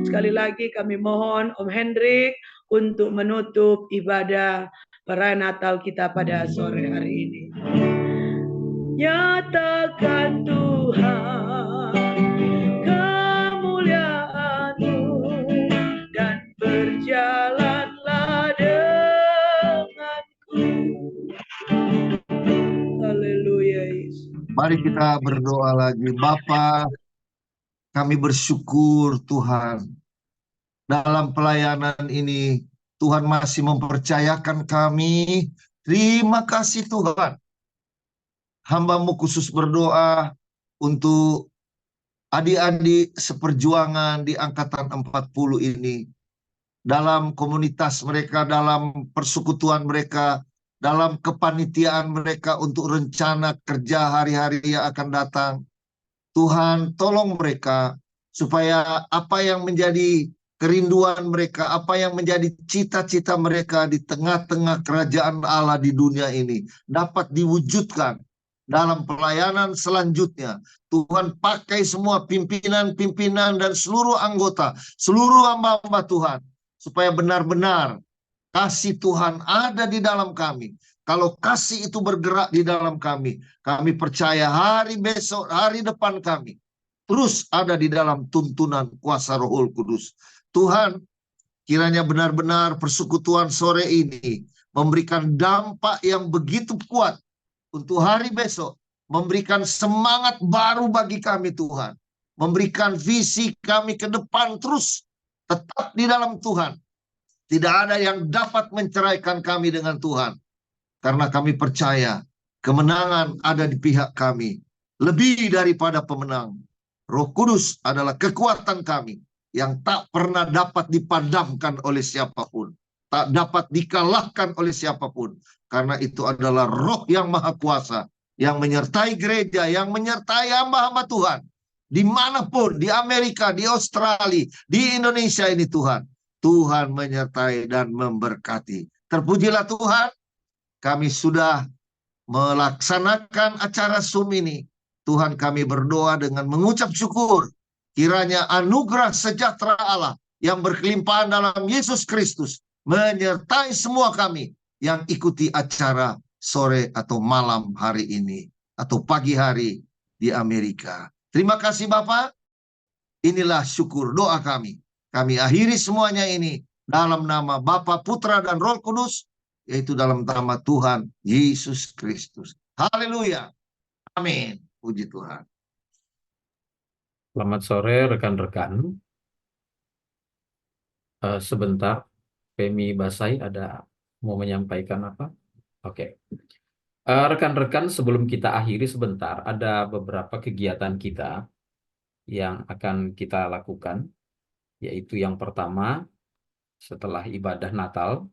Sekali lagi kami mohon Om Hendrik untuk menutup ibadah perayaan Natal kita pada sore hari ini. Nyatakan Tuhan kemuliaan-Mu dan berjalanlah denganku. Haleluya Yesus. Mari kita berdoa lagi. Bapa, kami bersyukur Tuhan. Dalam pelayanan ini, Tuhan masih mempercayakan kami. Terima kasih Tuhan. Hamba-Mu khusus berdoa untuk adik-adik seperjuangan di Angkatan 40 ini. Dalam komunitas mereka, dalam persekutuan mereka, dalam kepanitiaan mereka untuk rencana kerja hari-hari yang akan datang. Tuhan, tolong mereka supaya apa yang menjadi kerinduan mereka, apa yang menjadi cita-cita mereka di tengah-tengah kerajaan Allah di dunia ini dapat diwujudkan dalam pelayanan selanjutnya. Tuhan, pakai semua pimpinan-pimpinan dan seluruh anggota, seluruh hamba-hamba Tuhan, supaya benar-benar kasih Tuhan ada di dalam kami. Kalau kasih itu bergerak di dalam kami percaya hari besok, hari depan kami terus ada di dalam tuntunan kuasa Rohul Kudus. Tuhan, kiranya benar-benar persekutuan sore ini memberikan dampak yang begitu kuat untuk hari besok, memberikan semangat baru bagi kami Tuhan, memberikan visi kami ke depan terus tetap di dalam Tuhan. Tidak ada yang dapat menceraikan kami dengan Tuhan, karena kami percaya kemenangan ada di pihak kami. Lebih daripada pemenang, Roh Kudus adalah kekuatan kami yang tak pernah dapat dipadamkan oleh siapapun, tak dapat dikalahkan oleh siapapun. Karena itu adalah Roh yang Maha Kuasa, yang menyertai gereja, yang menyertai hamba-hamba Tuhan. Dimanapun, di Amerika, di Australia, di Indonesia ini Tuhan. Tuhan menyertai dan memberkati. Terpujilah Tuhan, kami sudah melaksanakan acara Zoom ini. Tuhan, kami berdoa dengan mengucap syukur. Kiranya anugerah sejahtera Allah yang berkelimpahan dalam Yesus Kristus menyertai semua kami yang ikuti acara sore atau malam hari ini atau pagi hari di Amerika. Terima kasih Bapak. Inilah syukur doa kami. Kami akhiri semuanya ini dalam nama Bapa, Putra, dan Roh Kudus, yaitu dalam nama Tuhan Yesus Kristus. Haleluya. Amin. Puji Tuhan. Selamat sore rekan-rekan. Sebentar, Femi Basai mau menyampaikan apa? Oke. Rekan-rekan, sebelum kita akhiri sebentar, ada beberapa kegiatan kita yang akan kita lakukan, yaitu yang pertama, setelah ibadah Natal,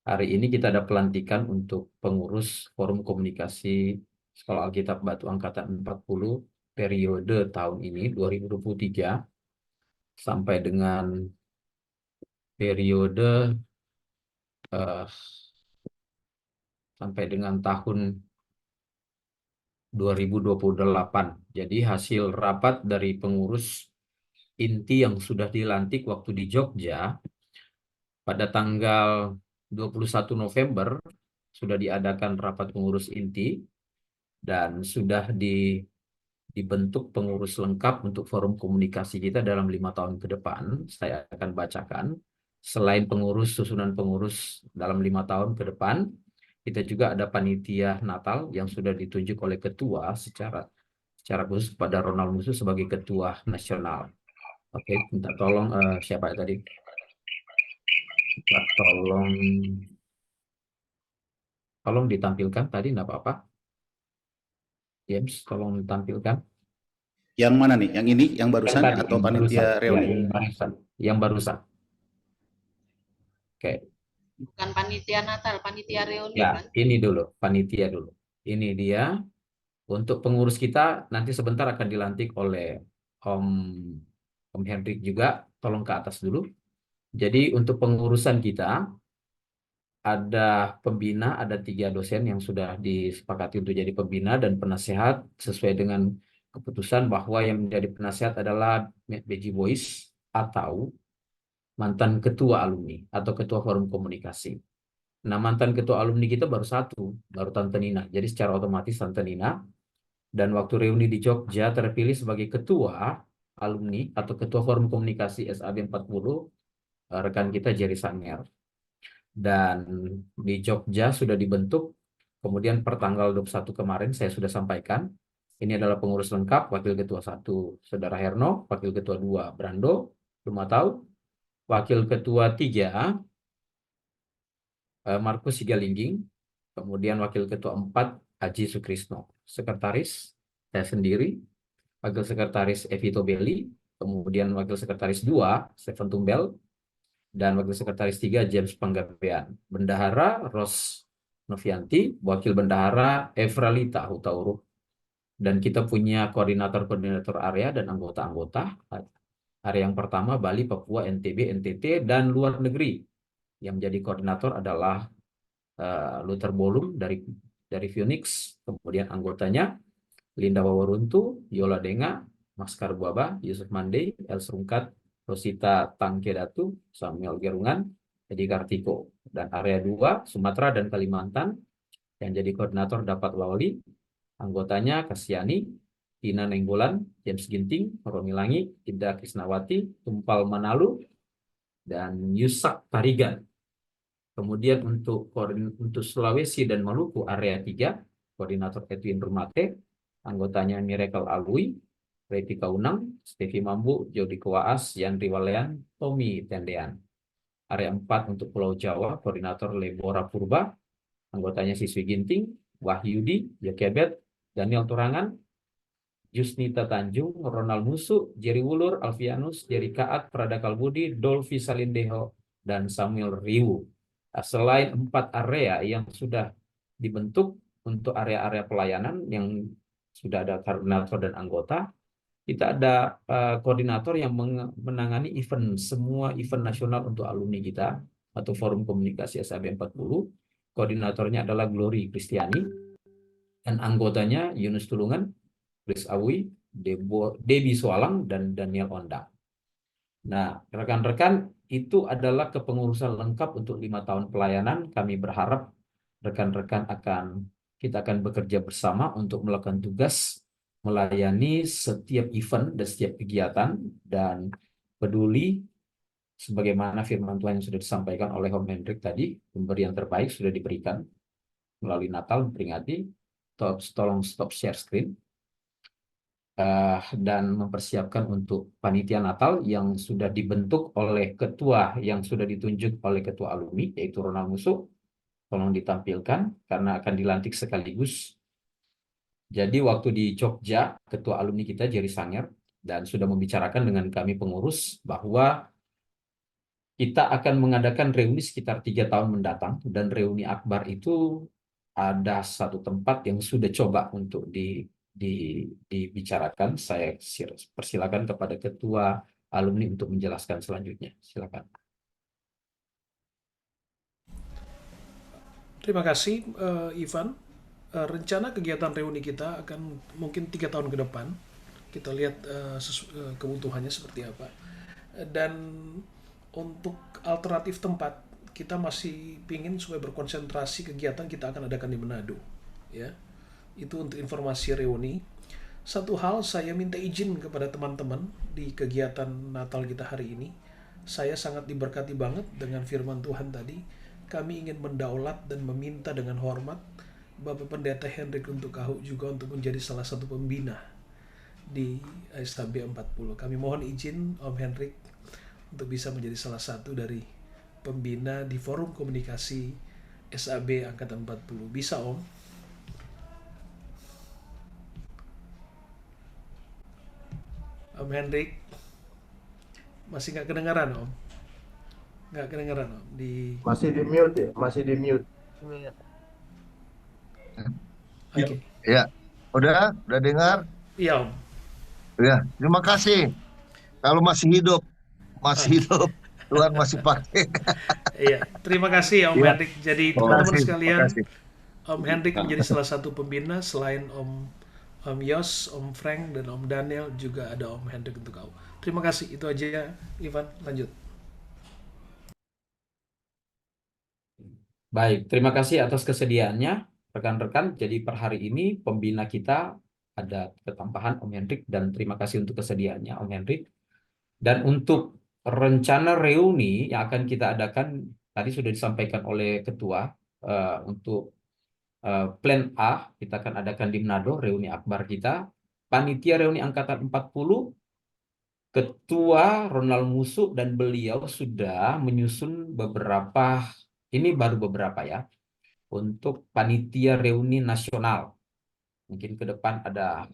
hari ini kita ada pelantikan untuk pengurus Forum Komunikasi Sekolah Alkitab Batu Angkatan 40 periode tahun ini, 2023, sampai dengan periode sampai dengan tahun 2028. Jadi hasil rapat dari pengurus inti yang sudah dilantik waktu di Jogja pada tanggal 21 November sudah diadakan rapat pengurus inti dan sudah dibentuk pengurus lengkap untuk forum komunikasi kita dalam 5 tahun ke depan. Saya akan bacakan. Selain pengurus, susunan pengurus dalam 5 tahun ke depan, kita juga ada panitia Natal yang sudah ditunjuk oleh ketua secara khusus pada Ronald Musu sebagai ketua nasional. Oke, minta tolong siapa tadi? Minta tolong ditampilkan tadi, enggak apa-apa. James, tolong ditampilkan. Yang mana nih? Yang ini, yang barusan Yang tadi, atau yang panitia barusan. reuni? Ya, yang barusan. Oke. Bukan panitia Natal, panitia reuni. Ya, kan? ini dulu, panitia dulu. Ini dia. Untuk pengurus kita nanti sebentar akan dilantik oleh Om Hendrik juga. Tolong ke atas dulu. Jadi untuk pengurusan kita, ada pembina, ada 3 dosen yang sudah disepakati untuk jadi pembina dan penasehat sesuai dengan keputusan bahwa yang menjadi penasehat adalah BG Boys atau mantan ketua alumni atau ketua forum komunikasi. Nah, mantan ketua alumni kita baru satu, baru Tante Nina. Jadi secara otomatis Tante Nina, dan waktu reuni di Jogja terpilih sebagai ketua alumni atau ketua forum komunikasi SAB 40 rekan kita Jerry Sanger. Dan di Jogja sudah dibentuk, kemudian per tanggal 21 kemarin saya sudah sampaikan, ini adalah pengurus lengkap, Wakil Ketua 1 Saudara Herno, Wakil Ketua 2 Brando, belum tahu, Wakil Ketua 3 Markus Sigalingging, kemudian Wakil Ketua 4 Aji Sukrisno, Sekretaris saya sendiri, Wakil Sekretaris Evito Belli, kemudian Wakil Sekretaris 2 Stephen Tumbel, dan Wakil Sekretaris 3 James Panggabean, Bendahara Ros Novianti, Wakil Bendahara Evralita Hutauruk, dan kita punya koordinator-koordinator area dan anggota-anggota. Area yang pertama Bali, Papua, NTB, NTT, dan luar negeri. Yang menjadi koordinator adalah Luther Bolum dari Phoenix, kemudian anggotanya Linda Wawaruntu, Yola Denga, Maskar Buaba, Yusuf Mandei, Els Rungkat, Rosita Tangkedatu, Samuel Gerungan, Edi Kartiko. Dan area 2, Sumatera dan Kalimantan, yang jadi koordinator dapat Lawli, anggotanya Kasiani, Tina Nenggolan, James Ginting, Romi Langi, Ida Krisnawati, Tumpal Manalu, dan Yusak Tarigan. Kemudian untuk Sulawesi dan Maluku area 3, koordinator Edwin Rumate, anggotanya Miracle Alwi, Reti Kaunang, Stevi Mambu, Jody Kowaas, Yandri Walean, Tommy Tendean. Area 4 untuk Pulau Jawa, koordinator Lebora Purba, anggotanya Siswi Ginting, Wahyudi, Yakebet, Daniel Turangan, Jusnita Tanjung, Ronald Musu, Jerry Wulur, Alfianus, Jerry Kaat, Prada Kalbudi, Dolvi Salindeho, dan Samuel Riwu. Nah, selain 4 area yang sudah dibentuk untuk area-area pelayanan yang sudah ada koordinator dan anggota, kita ada koordinator yang menangani event, semua event nasional untuk alumni kita atau Forum Komunikasi SAB 40. Koordinatornya adalah Glory Kristiani dan anggotanya Yunus Tulungan, Chris Awi, Debbie Soalang, dan Daniel Ondang. Nah, rekan-rekan, itu adalah kepengurusan lengkap untuk 5 tahun pelayanan. Kami berharap rekan-rekan kita akan bekerja bersama untuk melakukan tugas melayani setiap event dan setiap kegiatan, dan peduli sebagaimana firman Tuhan yang sudah disampaikan oleh Om Hendrik tadi, pemberian terbaik sudah diberikan melalui Natal memperingati. Tolong stop share screen dan mempersiapkan untuk panitia Natal yang sudah dibentuk oleh ketua yang sudah ditunjuk oleh ketua alumni, yaitu Ronald Musuh. Tolong ditampilkan karena akan dilantik sekaligus. Jadi waktu di Jogja, ketua alumni kita Jerry Sanger dan sudah membicarakan dengan kami pengurus bahwa kita akan mengadakan reuni sekitar 3 tahun mendatang, dan reuni akbar itu ada satu tempat yang sudah coba untuk dibicarakan. Saya persilakan kepada ketua alumni untuk menjelaskan selanjutnya. Silakan. Terima kasih, Ivan. Rencana kegiatan reuni kita akan mungkin 3 tahun ke depan. Kita lihat kebutuhannya seperti apa. Dan untuk alternatif tempat, kita masih pingin supaya berkonsentrasi kegiatan kita akan adakan di Manado. Ya, itu untuk informasi reuni. Satu hal, saya minta izin kepada teman-teman di kegiatan Natal kita hari ini. Saya sangat diberkati banget dengan firman Tuhan tadi. Kami ingin mendaulat dan meminta dengan hormat Bapak Pendeta Hendrik Runtukahu juga untuk menjadi salah satu pembina di SAB 40. Kami mohon izin Om Hendrik untuk bisa menjadi salah satu dari pembina di Forum Komunikasi SAB Angkatan 40. Bisa, Om? Om Hendrik masih nggak kedengaran, Om? Nggak kedengaran, Om? Masih di mute ya? Masih di mute. Oke. Ya, udah dengar? Iya, Om. Ya, terima kasih. Kalau masih hidup, Tuhan masih pakai. Iya, terima kasih Om Hendrik. Jadi teman-teman sekalian, makasih. Om Hendrik menjadi salah satu pembina selain Om Om Yos, Om Frank, dan Om Daniel, juga ada Om Hendrik untuk kau. Terima kasih, itu aja ya, Ivan, lanjut. Baik, terima kasih atas kesediaannya rekan-rekan. Jadi per hari ini pembina kita ada ketambahan Om Hendrik, dan terima kasih untuk kesediaannya Om Hendrik. Dan untuk rencana reuni yang akan kita adakan, tadi sudah disampaikan oleh Ketua, untuk plan A, kita akan adakan di Manado, reuni akbar kita. Panitia reuni Angkatan 40, Ketua Ronald Musu dan beliau sudah menyusun beberapa, ini baru beberapa ya, untuk panitia reuni nasional. Mungkin ke depan ada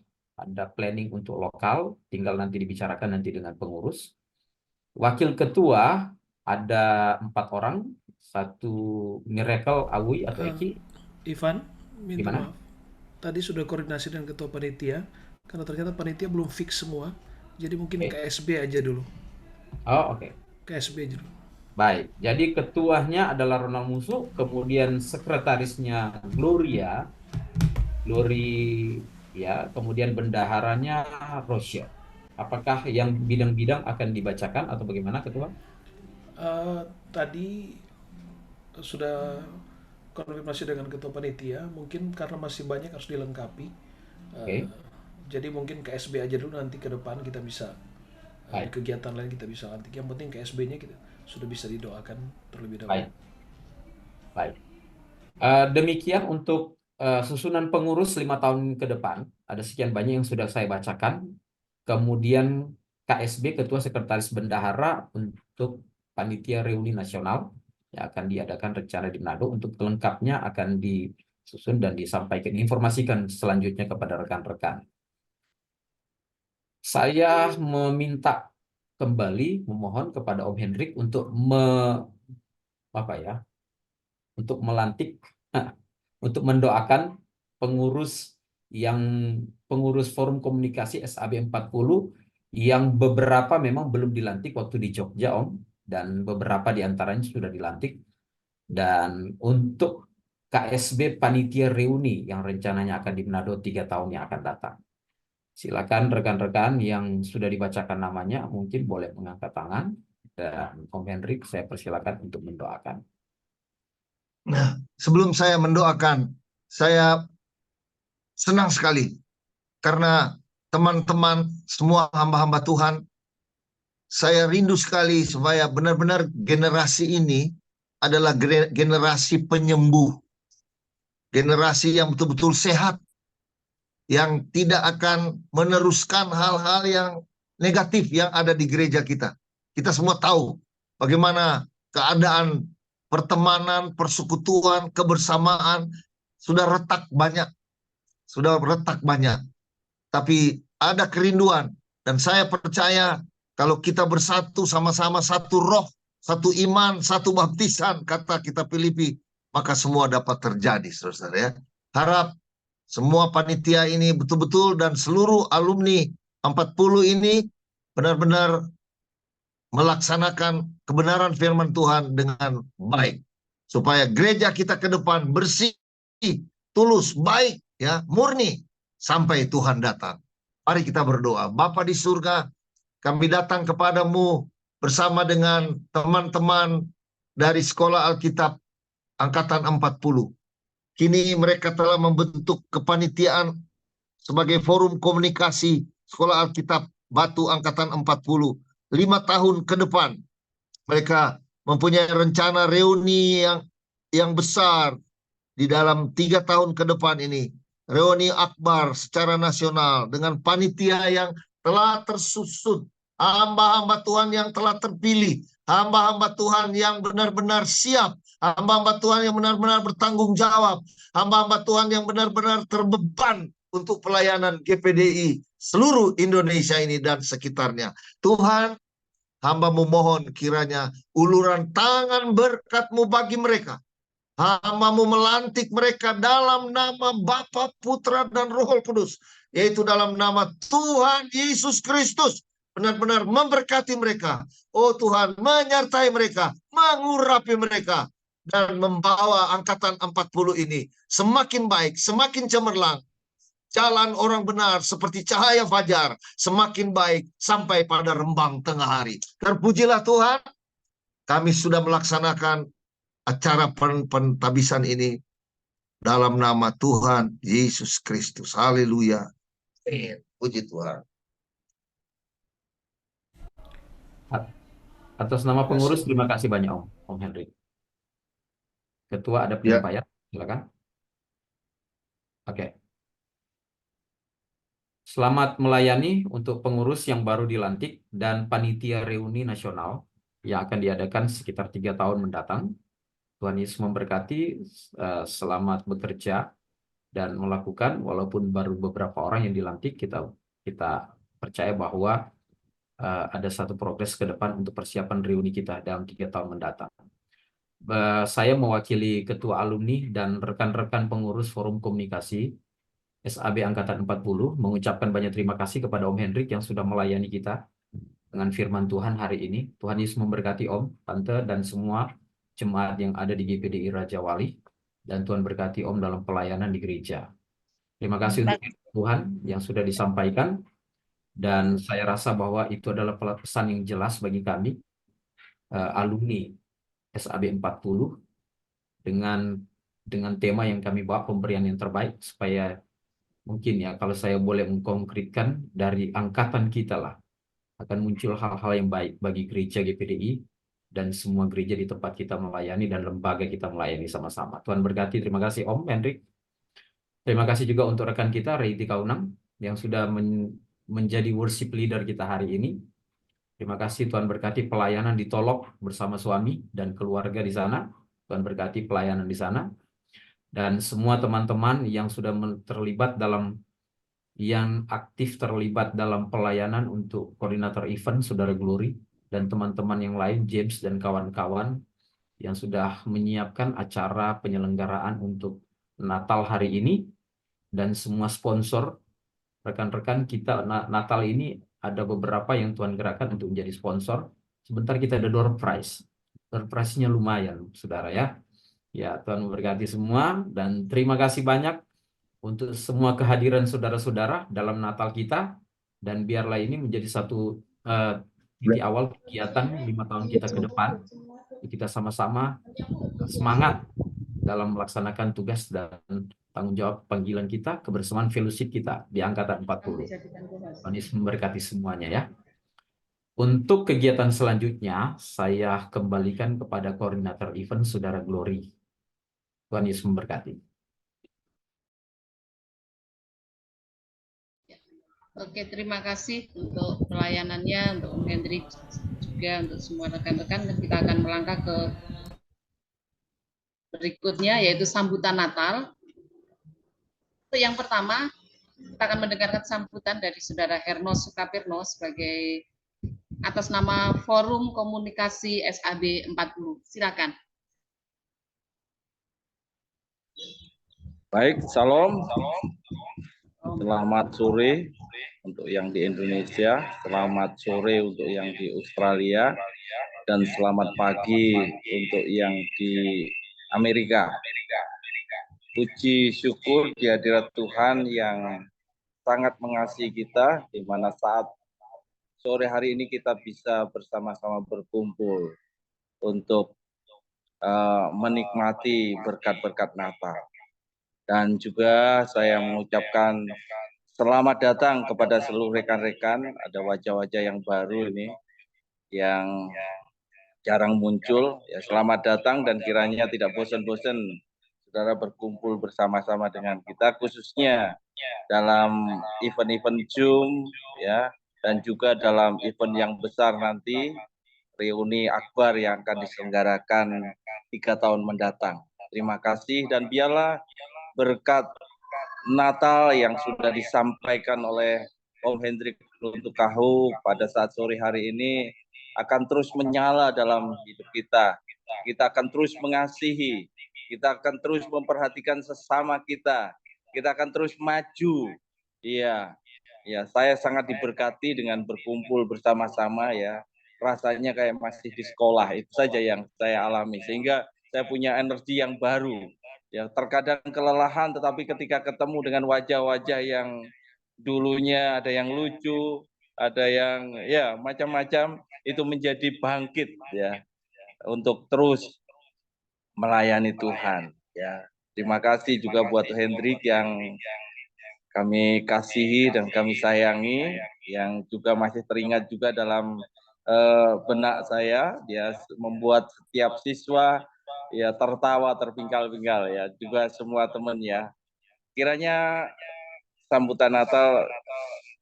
planning untuk lokal, tinggal nanti dibicarakan nanti dengan pengurus. Wakil ketua ada 4 orang, 1 Miracle Awi atau Eki. Ivan, minta Gimana? maaf. Tadi sudah koordinasi dengan ketua panitia, karena ternyata panitia belum fix semua. Jadi mungkin KSB aja dulu. Oh, oke. KSB aja dulu. Baik, jadi ketuanya adalah Ronald Musu, kemudian sekretarisnya Glory ya, kemudian bendaharanya Rosya. Apakah yang bidang-bidang akan dibacakan atau bagaimana, Ketua? Tadi sudah konfirmasi dengan ketua panitia, mungkin karena masih banyak harus dilengkapi. Jadi mungkin KSB aja dulu, nanti ke depan kita bisa di kegiatan lain kita bisa lantik. Yang penting KSB-nya kita sudah bisa didoakan terlebih dahulu. Baik. Demikian untuk susunan pengurus 5 tahun ke depan. Ada sekian banyak yang sudah saya bacakan. Kemudian KSB, Ketua Sekretaris Bendahara untuk Panitia Reuni Nasional yang akan diadakan rencana di Manado. Untuk lengkapnya akan disusun dan disampaikan, informasikan selanjutnya kepada rekan-rekan. Saya meminta kembali, memohon kepada Om Hendrik untuk melantik, untuk mendoakan pengurus forum komunikasi SAB 40 yang beberapa memang belum dilantik waktu di Jogja, Om, dan beberapa diantaranya sudah dilantik. Dan untuk KSB Panitia Reuni yang rencananya akan di Manado 3 tahun yang akan datang. Silakan rekan-rekan yang sudah dibacakan namanya mungkin boleh mengangkat tangan, dan Om Hendrik saya persilakan untuk mendoakan. Nah, sebelum saya mendoakan, saya senang sekali karena teman-teman semua hamba-hamba Tuhan, saya rindu sekali supaya benar-benar generasi ini adalah generasi penyembuh, generasi yang betul-betul sehat, yang tidak akan meneruskan hal-hal yang negatif yang ada di gereja kita. Kita semua tahu bagaimana keadaan pertemanan, persekutuan, kebersamaan sudah retak banyak. Tapi ada kerinduan, dan saya percaya kalau kita bersatu sama-sama, satu roh, satu iman, satu baptisan, kata kita Filipi, maka semua dapat terjadi, saudara ya. Harap semua panitia ini betul-betul dan seluruh alumni 40 ini benar-benar melaksanakan kebenaran firman Tuhan dengan baik. Supaya gereja kita ke depan bersih, tulus, baik, ya, murni, sampai Tuhan datang. Mari kita berdoa. Bapa di surga, kami datang kepadamu bersama dengan teman-teman dari Sekolah Alkitab Angkatan 40. Kini mereka telah membentuk kepanitiaan sebagai forum komunikasi Sekolah Alkitab Batu Angkatan 40. 5 tahun ke depan mereka mempunyai rencana reuni yang besar di dalam 3 tahun ke depan ini. Reuni akbar secara nasional dengan panitia yang telah tersusun, hamba-hamba Tuhan yang telah terpilih, hamba-hamba Tuhan yang benar-benar siap, hamba-hamba Tuhan yang benar-benar bertanggung jawab, hamba-hamba Tuhan yang benar-benar terbeban untuk pelayanan GPDI seluruh Indonesia ini dan sekitarnya. Tuhan, hamba-Mu mohon kiranya uluran tangan berkat-Mu bagi mereka. Hamba-Mu melantik mereka dalam nama Bapa, Putra, dan Roh Kudus, yaitu dalam nama Tuhan Yesus Kristus. Benar-benar memberkati mereka. Oh Tuhan, menyertai mereka, mengurapi mereka, dan membawa angkatan 40 ini semakin baik, semakin cemerlang, jalan orang benar seperti cahaya fajar, semakin baik sampai pada rembang tengah hari. Terpujilah Tuhan, kami sudah melaksanakan acara pentabisan ini dalam nama Tuhan Yesus Kristus. Haleluya. Amin. Puji Tuhan. Atas nama pengurus, terima kasih banyak Om Henry. Ketua ada penyampaian, silakan. Oke. Selamat melayani untuk pengurus yang baru dilantik dan panitia reuni nasional yang akan diadakan sekitar 3 tahun mendatang. Tuhan Yesus memberkati, selamat bekerja dan melakukan, walaupun baru beberapa orang yang dilantik, kita percaya bahwa ada satu progres ke depan untuk persiapan reuni kita dalam 3 tahun mendatang. Saya mewakili Ketua Alumni dan rekan-rekan pengurus Forum Komunikasi SAB Angkatan 40 mengucapkan banyak terima kasih kepada Om Hendrik yang sudah melayani kita dengan firman Tuhan hari ini. Tuhan Yesus memberkati Om, Tante, dan semua jemaat yang ada di GPDI Raja Wali. Dan Tuhan berkati Om dalam pelayanan di gereja. Terima kasih untuk Tuhan yang sudah disampaikan. Dan saya rasa bahwa itu adalah pesan yang jelas bagi kami, alumni SAB 40, dengan tema yang kami bawa, pemberian yang terbaik, supaya mungkin ya, kalau saya boleh mengkonkretkan, dari angkatan kita lah, akan muncul hal-hal yang baik bagi gereja GPDI, dan semua gereja di tempat kita melayani, dan lembaga kita melayani sama-sama. Tuhan berkati, terima kasih Om Hendrik. Terima kasih juga untuk rekan kita, Reiti Kaunang, yang sudah menjadi worship leader kita hari ini. Terima kasih, Tuhan berkati pelayanan di Tolok bersama suami dan keluarga di sana. Tuhan berkati pelayanan di sana. Dan semua teman-teman yang sudah terlibat yang aktif terlibat dalam pelayanan untuk koordinator event, Saudara Glory, dan teman-teman yang lain, James dan kawan-kawan, yang sudah menyiapkan acara penyelenggaraan untuk Natal hari ini, dan semua sponsor, rekan-rekan kita Natal ini ada beberapa yang Tuhan gerakkan untuk menjadi sponsor. Sebentar kita ada door prize. Door prize-nya lumayan, saudara ya. Ya, Tuhan memberkati semua, dan terima kasih banyak untuk semua kehadiran saudara-saudara dalam Natal kita, dan biarlah ini menjadi satu titik awal kegiatan 5 tahun kita ke depan. Kita sama-sama semangat dalam melaksanakan tugas dan tanggung jawab panggilan kita, kebersamaan fellowship kita di Angkatan 40. Tuhan Yesus memberkati semuanya ya. Untuk kegiatan selanjutnya, saya kembalikan kepada koordinator event, Saudara Glory. Tuhan Yesus memberkati. Oke, terima kasih untuk pelayanannya, untuk Om Hendrik juga, untuk semua rekan-rekan. Kita akan melangkah ke berikutnya, yaitu sambutan Natal. Yang pertama, kita akan mendengarkan sambutan dari Saudara Hernos Sukapirno sebagai atas nama Forum Komunikasi SAB 40. Silakan. Baik, salam. Selamat sore untuk yang di Indonesia, selamat sore untuk yang di Australia, dan selamat pagi untuk yang di Amerika. Puji syukur kehadirat Tuhan yang sangat mengasihi kita, di mana saat sore hari ini kita bisa bersama-sama berkumpul untuk menikmati berkat-berkat Natal. Dan juga saya mengucapkan selamat datang kepada seluruh rekan-rekan. Ada wajah-wajah yang baru ini, yang jarang muncul. Ya, selamat datang, dan kiranya tidak bosan-bosan saudara berkumpul bersama-sama dengan kita, khususnya dalam event-event Zoom, ya, dan juga dalam event yang besar nanti, reuni akbar yang akan diselenggarakan 3 tahun mendatang. Terima kasih, dan biarlah berkat Natal yang sudah disampaikan oleh Om Hendrik untuk Kahu pada saat sore hari ini akan terus menyala dalam hidup kita. Kita akan terus mengasihi, kita akan terus memperhatikan sesama kita akan terus maju. Iya, ya, saya sangat diberkati dengan berkumpul bersama-sama ya. Rasanya kayak masih di sekolah, itu saja yang saya alami, sehingga saya punya energi yang baru. Ya, terkadang kelelahan, tetapi ketika ketemu dengan wajah-wajah yang dulunya ada yang lucu, ada yang ya macam-macam, itu menjadi bangkit ya untuk terus melayani Tuhan. Ya, terima kasih juga buat Hendrik yang kami kasihi dan kami sayangi, yang juga masih teringat juga dalam benak saya. Dia membuat setiap siswa ya tertawa terpingkal-pingkal ya, juga semua teman ya. Kiranya sambutan Natal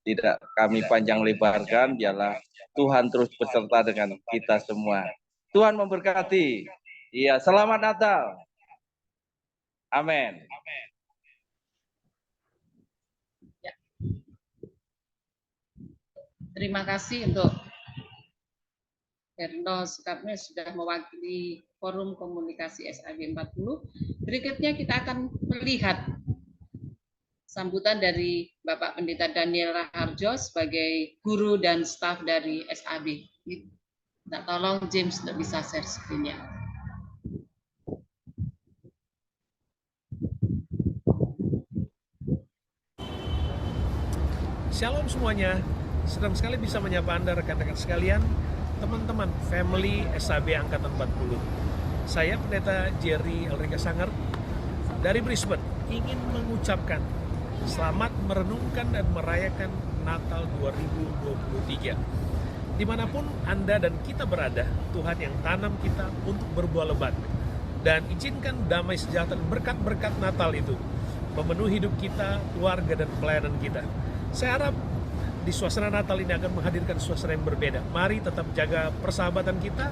tidak kami panjang lebarkan, biarlah Tuhan terus beserta dengan kita semua. Tuhan memberkati. Iya, selamat Natal. Amin. Ya. Terima kasih untuk Herno Sukatme sudah mewakili Forum Komunikasi SAB 40. Berikutnya kita akan melihat sambutan dari Bapak Pendeta Daniel Raharjo sebagai guru dan staf dari SAB. Kita tolong James untuk bisa share screen-nya. Shalom semuanya, senang sekali bisa menyapa Anda rekan-rekan sekalian, teman-teman family SAB Angkatan 40. Saya Pendeta Jerry Elrika Sanger dari Brisbane ingin mengucapkan selamat merenungkan dan merayakan Natal 2023. Dimanapun Anda dan kita berada, Tuhan yang tanam kita untuk berbuah lebat. Dan izinkan damai sejahtera dan berkat-berkat Natal itu memenuhi hidup kita, keluarga, dan pelayanan kita. Saya harap di suasana Natal ini akan menghadirkan suasana yang berbeda. Mari tetap jaga persahabatan kita,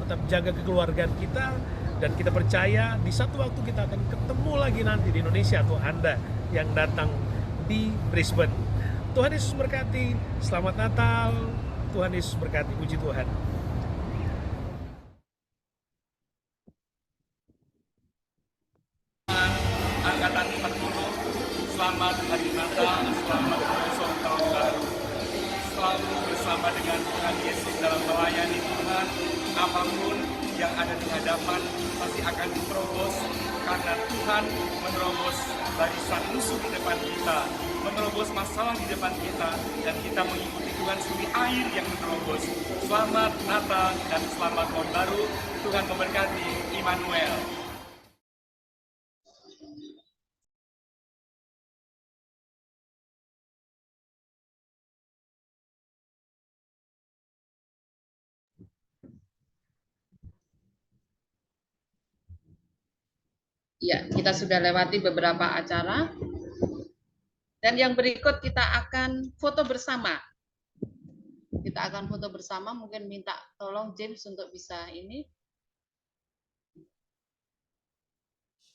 tetap jaga kekeluargaan kita, dan kita percaya di satu waktu kita akan ketemu lagi nanti di Indonesia atau Anda yang datang di Brisbane. Tuhan Yesus berkati, selamat Natal, Tuhan Yesus berkati, puji Tuhan. Angkatan 40, selamat hari Natal, selamat musim tahun baru. Selalu bersama dengan Tuhan Yesus dalam melayani Tuhan, apapun yang ada di hadapan pasti akan diterobos, karena Tuhan menerobos barisan musuh di depan kita, menerobos masalah di depan kita, dan kita mengikuti Tuhan seperti air yang menerobos. Selamat Natal dan selamat tahun baru. Tuhan memberkati. Immanuel. Ya, kita sudah lewati beberapa acara. Dan yang berikut kita akan foto bersama. Kita akan foto bersama, mungkin minta tolong James untuk bisa ini.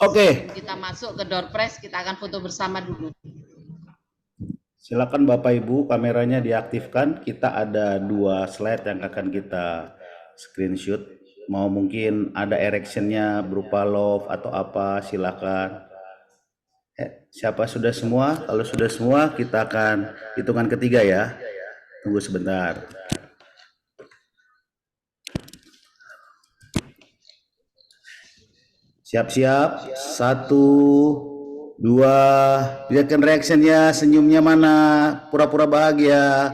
Oke. Kita masuk ke door press, kita akan foto bersama dulu. Silakan Bapak Ibu, kameranya diaktifkan. Kita ada 2 slide yang akan kita screenshot. Mau mungkin ada erection-nya berupa love atau apa, silakan. Siapa sudah semua? Kalau sudah semua, kita akan hitungan ketiga ya. Tunggu sebentar. Siap-siap. 1, 2. Lihatkan reaction-nya, senyumnya mana? Pura-pura bahagia.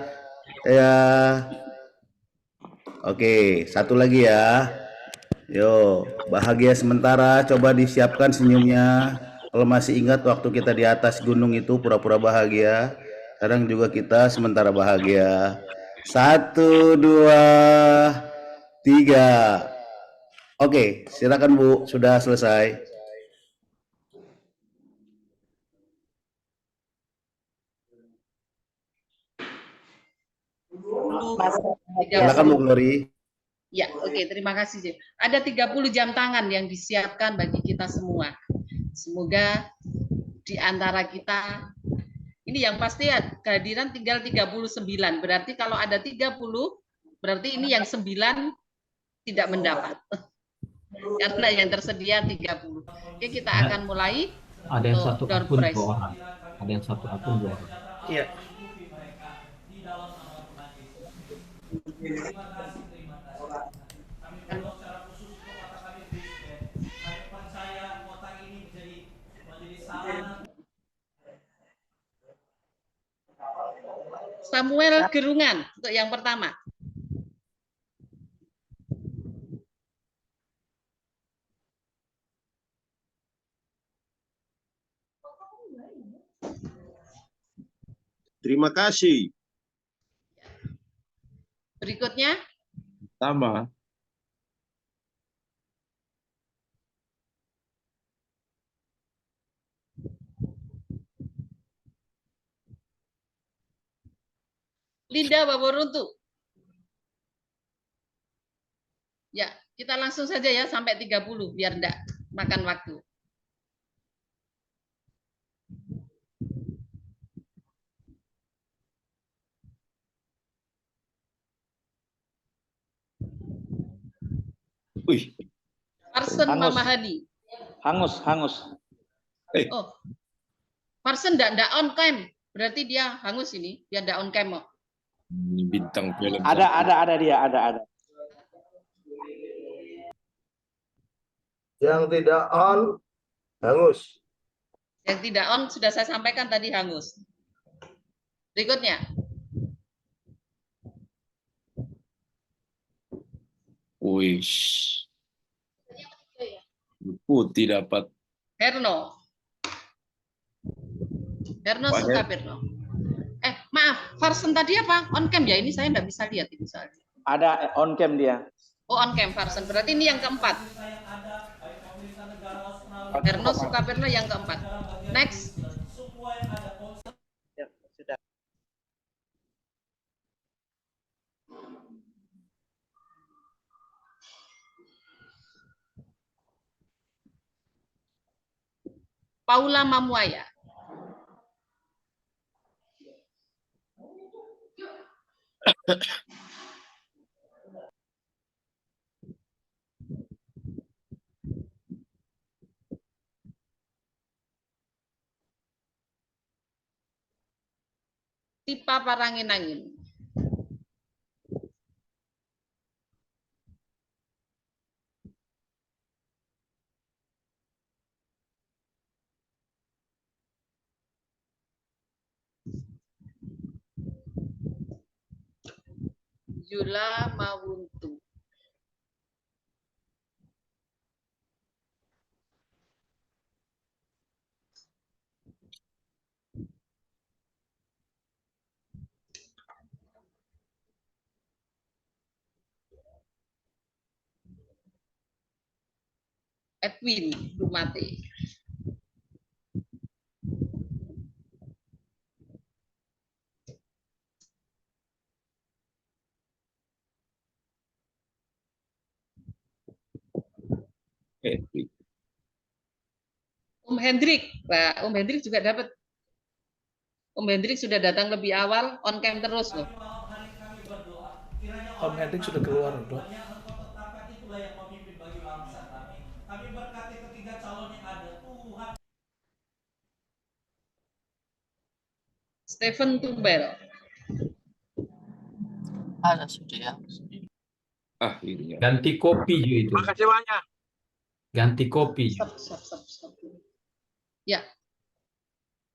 Ya. Oke, 1 lagi ya. Yo, bahagia sementara, coba disiapkan senyumnya. Kalau masih ingat waktu kita di atas gunung itu pura-pura bahagia. Sekarang juga kita sementara bahagia. 1, 2, 3. Oke, silakan Bu, sudah selesai. Silakan Bu Glory. Ya, oke, terima kasih, James. Ada 30 jam tangan yang disiapkan bagi kita semua. Semoga di antara kita, ini yang pasti ya, kehadiran tinggal 39. Berarti kalau ada 30, berarti ini yang 9 tidak mendapat. Karena yang tersedia 30. Oke, kita akan mulai. Ada yang satu akun 2 orang. Ada yang satu akun 2 orang. Iya. Kami secara khusus untuk kota kami Brisbane, kami percaya kota ini menjadi Samuel Gerungan untuk yang pertama. Terima kasih. Berikutnya, Sama. Linda Waworuntu. Ya, kita langsung saja ya sampai 30 biar enggak makan waktu. Wih, Parsen Hangus. Mama Hani. hangus. Oh, Parsen enggak on cam. Berarti dia hangus ini, dia enggak on cam. Oh. Ini bintang film. Ada dia, ada. Yang tidak on, hangus. Yang tidak on sudah saya sampaikan tadi hangus. Berikutnya, Wih. Putih dapat. Herno. Herno Pak Sukapirno. Maaf, Farsen tadi apa? On cam ya? Ini saya nggak bisa lihat ini soalnya. Ada on cam dia. Oh, on cam Farsen. Berarti ini yang keempat. Herno Sukapirno yang keempat. Next. Ya, sudah. Paula Mamuaya. Tipa Parangin-angin. Yula Mawuntu. Edwin Rumate. Om Hendrik, Pak. Om Hendrik juga dapat. Om Hendrik sudah datang lebih awal, on cam terus loh. Om Hendrik sudah keluar loh. Stephen Tumbel. Ada sudah ya. Akhirnya. Ganti kopi juga itu. Makasih banyak. Ganti kopi. Stop. Ya.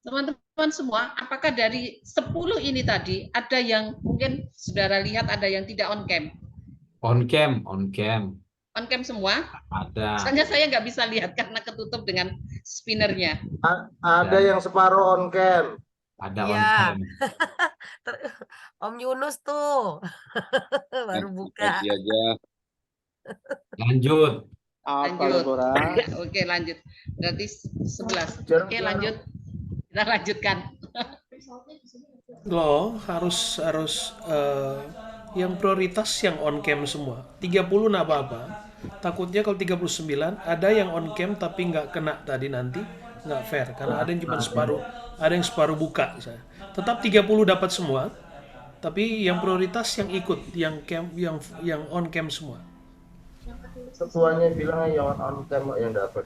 Teman-teman semua, apakah dari 10 ini tadi ada yang mungkin saudara lihat ada yang tidak on cam? On cam, on cam. On cam semua? Ada. Soalnya saya nggak bisa lihat karena ketutup dengan spinnernya. Ada yang separuh on cam. Ada on Iya. cam. Om Yunus tuh baru buka. Aja. Lanjut. Lanjut. Oke, lanjut. Berarti 11. Oke, lanjut. Kita lanjutkan. Loh, harus yang prioritas yang on cam semua. 30 nggak apa-apa. Takutnya kalau 39 ada yang on cam tapi nggak kena tadi nanti nggak fair karena ada yang cuma separuh, ada yang separuh buka. Tetap 30 dapat semua. Tapi yang prioritas yang ikut, yang on cam semua. Ketuanya bilang yang on cam yang dapat.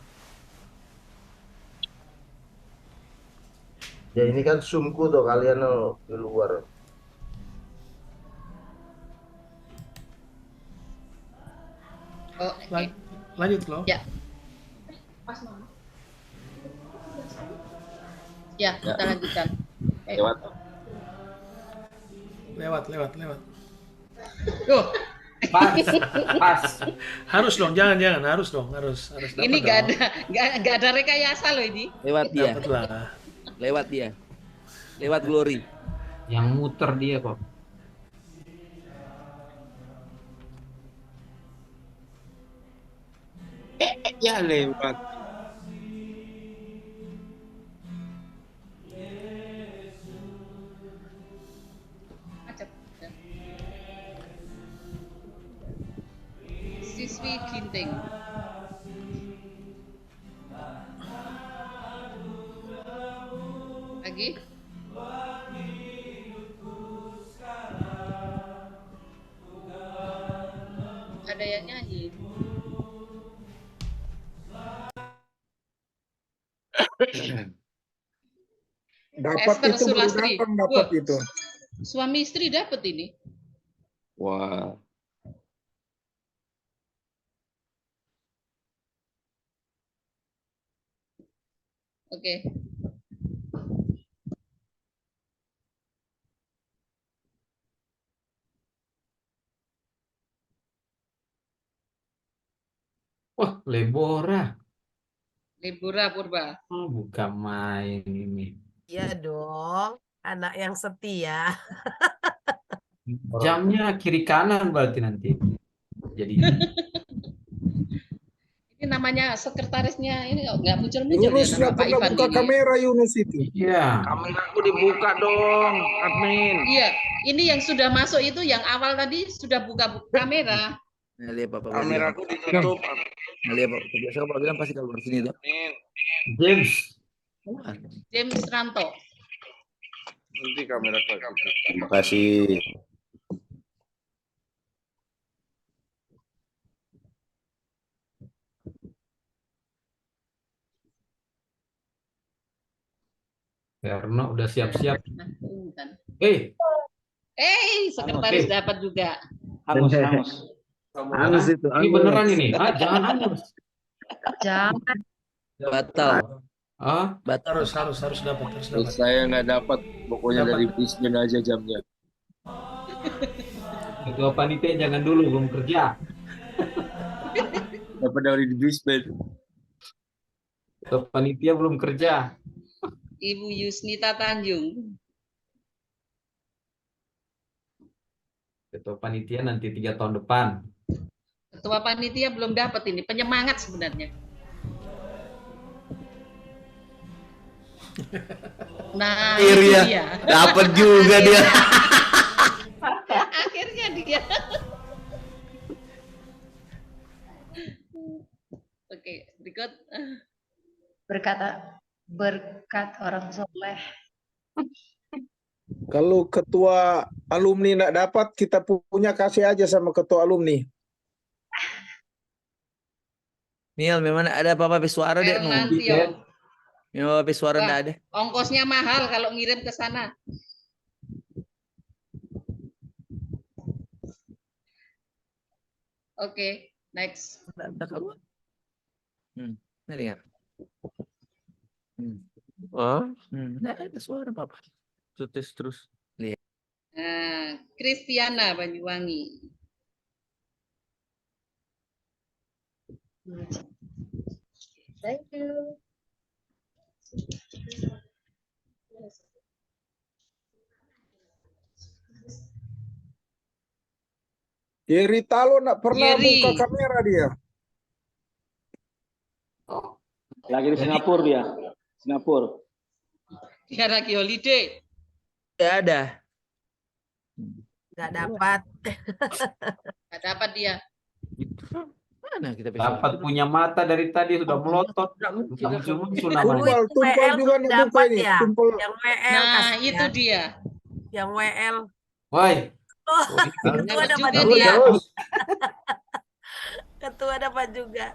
Ya ini kan Zoom-ku tuh kalian di luar. Oh, okay. Lanjut loh. Ya. Ya, kita lanjutkan. Lewat. Lewat. Tuh. Pas. Harus dong, jangan harus dapat Ini dong. nggak ada rekayasa loh ini. Lewat dia. Dapatlah. Lewat dia. Lewat Glory. Yang muter dia kok. Ya lewat. Siswi Ginting. Lagi? Ada yang nyanyi. Dapat Esther itu baru Sulastri. datang dapat Wah, itu. suami istri dapat ini. Wah. Oke. Wah, Lebora. Libura Purba. Oh, bukan main ini. Iya dong, anak yang setia. Jamnya kiri kanan berarti nanti. Jadi Ini namanya sekretarisnya ini nggak muncul-muncul ya Yunus nama nggak Pak pernah Ivan buka ini. kamera Yunus itu. iya. Kameraku dibuka dong, admin. Iya, ini yang sudah masuk itu yang awal tadi sudah buka kamera. Nah, lihat Bapak. Kameraku ditutup. Nah, lihat Bapak. Biasa Bapak bilang pasti kalau sini tuh. James. James Ranto. Nanti kameraku ditutup. Terima kasih. Karena udah siap-siap. Nah, bukan. Sekretaris dapat juga. Hangus. Hangus itu. Ini beneran ini. Jangan hangus. Jangan. Batal. Batal. Harus dapat. Terus saya nggak dapat, pokoknya dari Brisbane aja jamnya. Ketua panitia jangan dulu, belum kerja. Dapat dari Brisbane. Ketua panitia belum kerja. Ibu Yusnita Tanjung. Ketua panitia nanti 3 tahun depan. Ketua panitia belum dapat ini, penyemangat sebenarnya. Nah, Akhirnya itu dia. dapat juga dia. Akhirnya dia. Oke, berikut. Berkat orang soleh. Kalau ketua alumni nggak dapat, kita punya kasih aja sama ketua alumni. Niel, memang ada apa-apa suara deh. Fernantio. Memang apa suara Wah, enggak ada. ongkosnya mahal kalau ngirim ke sana. Oke, next. Ini ya. Nggak ada suara apa-apa. Terus. Lihat. Nah, Kristiana Banyuwangi. Thank you. Yeri Talo nggak pernah Yeri. buka kamera dia. Lagi di Singapura dia. Singapura. Dia lagi holiday. Nggak ada. Nggak dapat. Nggak dapat dia. Mana kita bisa? Dapat punya mata dari tadi sudah melotot. Muncul namanya. Tumpal juga nih buka dapat ini. ya. Tumpal. Yang WL Nah, kasihan. itu dia. Yang WL. Woi. Oh, ketua Dapat dapat juga juga. dia. Ketua dapat juga.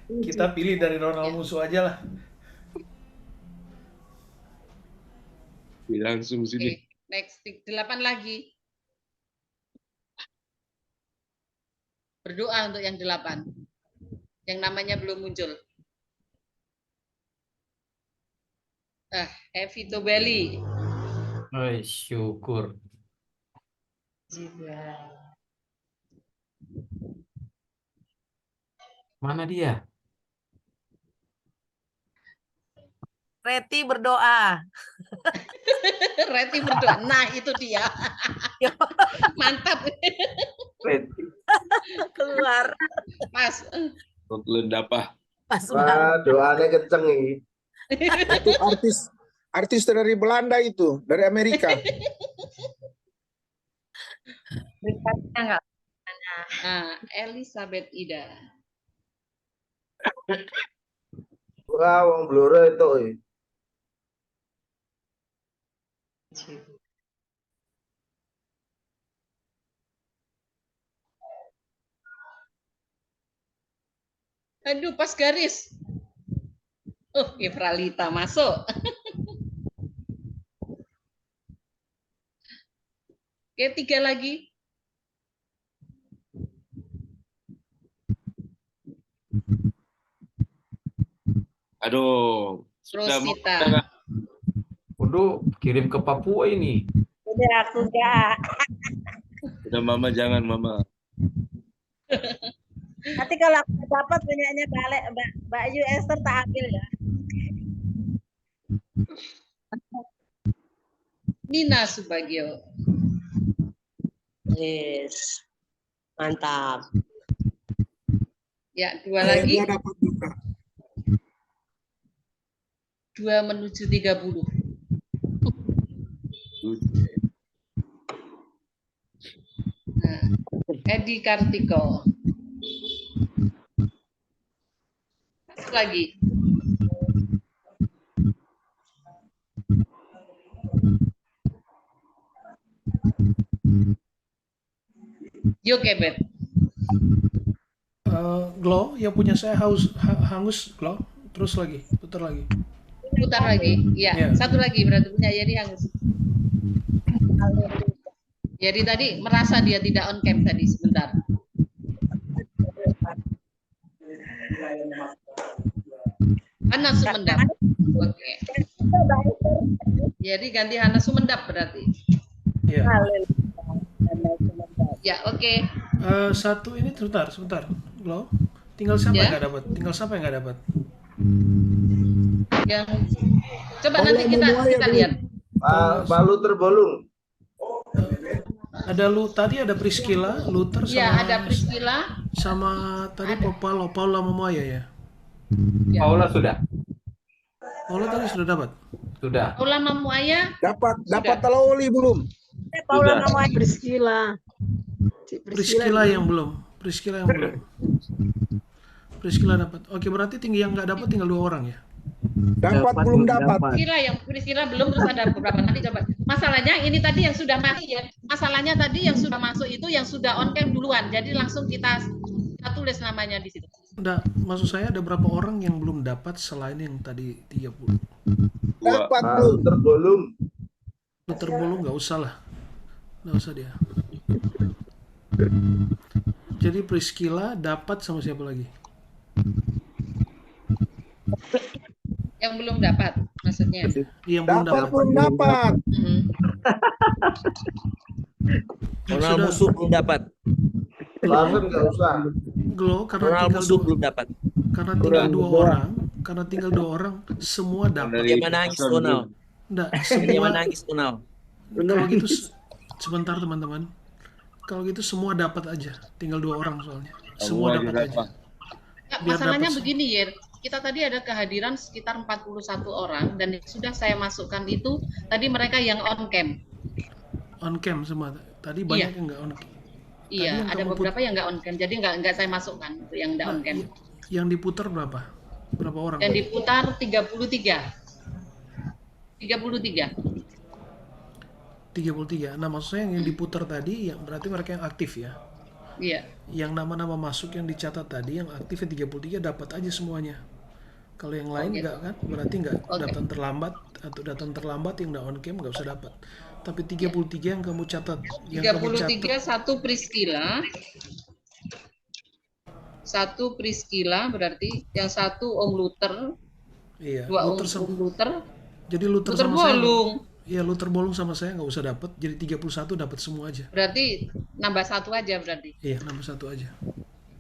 Kita pilih dari Ronald Musuh aja lah. Langsung sini. Oke, next 8 lagi. Berdoa untuk yang 8. Yang namanya belum muncul. Evito Belli. Syukur. Juga. Mana dia? Reti berdoa. Reti berdoa. Nah, itu dia. Mantap. Keluar. Pas. Konklun apa? Pas Wah, doanya kenceng ini. Itu artis dari Belanda itu, dari Amerika. Berikutnya enggak. Nah, Elizabeth Ida. Wah, wong bloro itu. Aduh, pas garis. Evralita masuk. Oke, 3 lagi. Aduh, sudah mau Rosita. Waduh, kirim ke Papua ini. Udah aku enggak. Udah Mama, jangan Mama. Nanti kalau aku dapat punyanya Mbak Ayu Esther tak ambil ya. Nina Subagio. Yes. Mantap. Ya, 2 lagi. Dia dapat juga. 2 menuju 30. Nah, Edi Kartiko. Satu lagi. Yuk, Kebet. Glow, yang punya saya hangus, Glow. Terus lagi, putar lagi. Putar lagi. Iya, Ya. satu lagi berarti punya Yeri hangus. Jadi tadi merasa dia tidak on cam tadi sebentar. Hana Sumendap. Oke. Jadi ganti Hana Sumendap berarti. Ya. Ya, oke. Satu ini sebentar. Glow. Tinggal siapa Ya. yang nggak dapat? Tinggal siapa yang nggak dapat? Yang coba nanti kita lihat. Palu terbolong. Ada tadi ada Priscilla, Luther sama Ya, ada Priscilla. sama tadi Paula Momoya ya. Paula sudah. Paula tadi sudah dapat. Sudah. Paula Mamuaya. Dapat teloli belum? Paula Mamuaya. Priscilla. Priscilla yang belum. Priscilla dapat. Oke, berarti yang nggak dapat tinggal 2 orang ya. Dapat belum dapat. Priscilla belum, terus ada beberapa nanti coba. Masalahnya ini tadi yang sudah masuk ya. Masalahnya tadi yang sudah masuk itu yang sudah on cam duluan. Jadi langsung kita tulis namanya di situ. Enggak, maksud saya ada berapa orang yang belum dapat selain yang tadi 30. Dapat belum terbolong. Terbolong nggak usah lah. Nggak usah dia. Jadi Priscilla dapat sama siapa lagi? Yang belum dapat maksudnya. Yang belum dapat. Belum dapat. Ronald Musuh belum dapat. Langsung nggak usah. Glow karena Ronald tinggal Musuh belum dapat. karena tinggal 2 orang. Karena tinggal 2 orang, semua dapat. Dia menangis Ronald. Enggak, Dia semua. menangis Ronald. Kalau gitu sebentar teman-teman. Kalau gitu semua dapat aja. Tinggal 2 orang soalnya. Semua dapat aja. Ya, Biar masalahnya dapat. begini ya. Kita tadi ada kehadiran sekitar 41 orang dan sudah saya masukkan itu tadi mereka yang on cam. On cam semua. Tadi banyak yang nggak on cam. Iya, yang ada kamu beberapa yang nggak on cam. Jadi nggak saya masukkan untuk yang nggak on cam. Yang diputar berapa? Berapa orang? Yang diputar 33. 33. 33. Nah, maksudnya yang diputar tadi yang berarti mereka yang aktif ya. Iya. Yang nama-nama masuk yang dicatat tadi yang aktifnya 33 dapat aja semuanya. Kalau yang lain enggak kan, berarti enggak datang terlambat atau datang terlambat yang enggak on cam enggak usah dapat. Tapi 33 yang kamu catat, yang kamu 33 satu Priscilla. Satu Priscilla berarti yang satu Om Luther. Iya, 2 Luther Om Luther. Jadi Luther Luther sama saya. bolong. Ya lu terbolong sama saya nggak usah dapat, jadi 31 dapat semua aja. Berarti nambah 1 aja berarti. Iya, nambah 1 aja.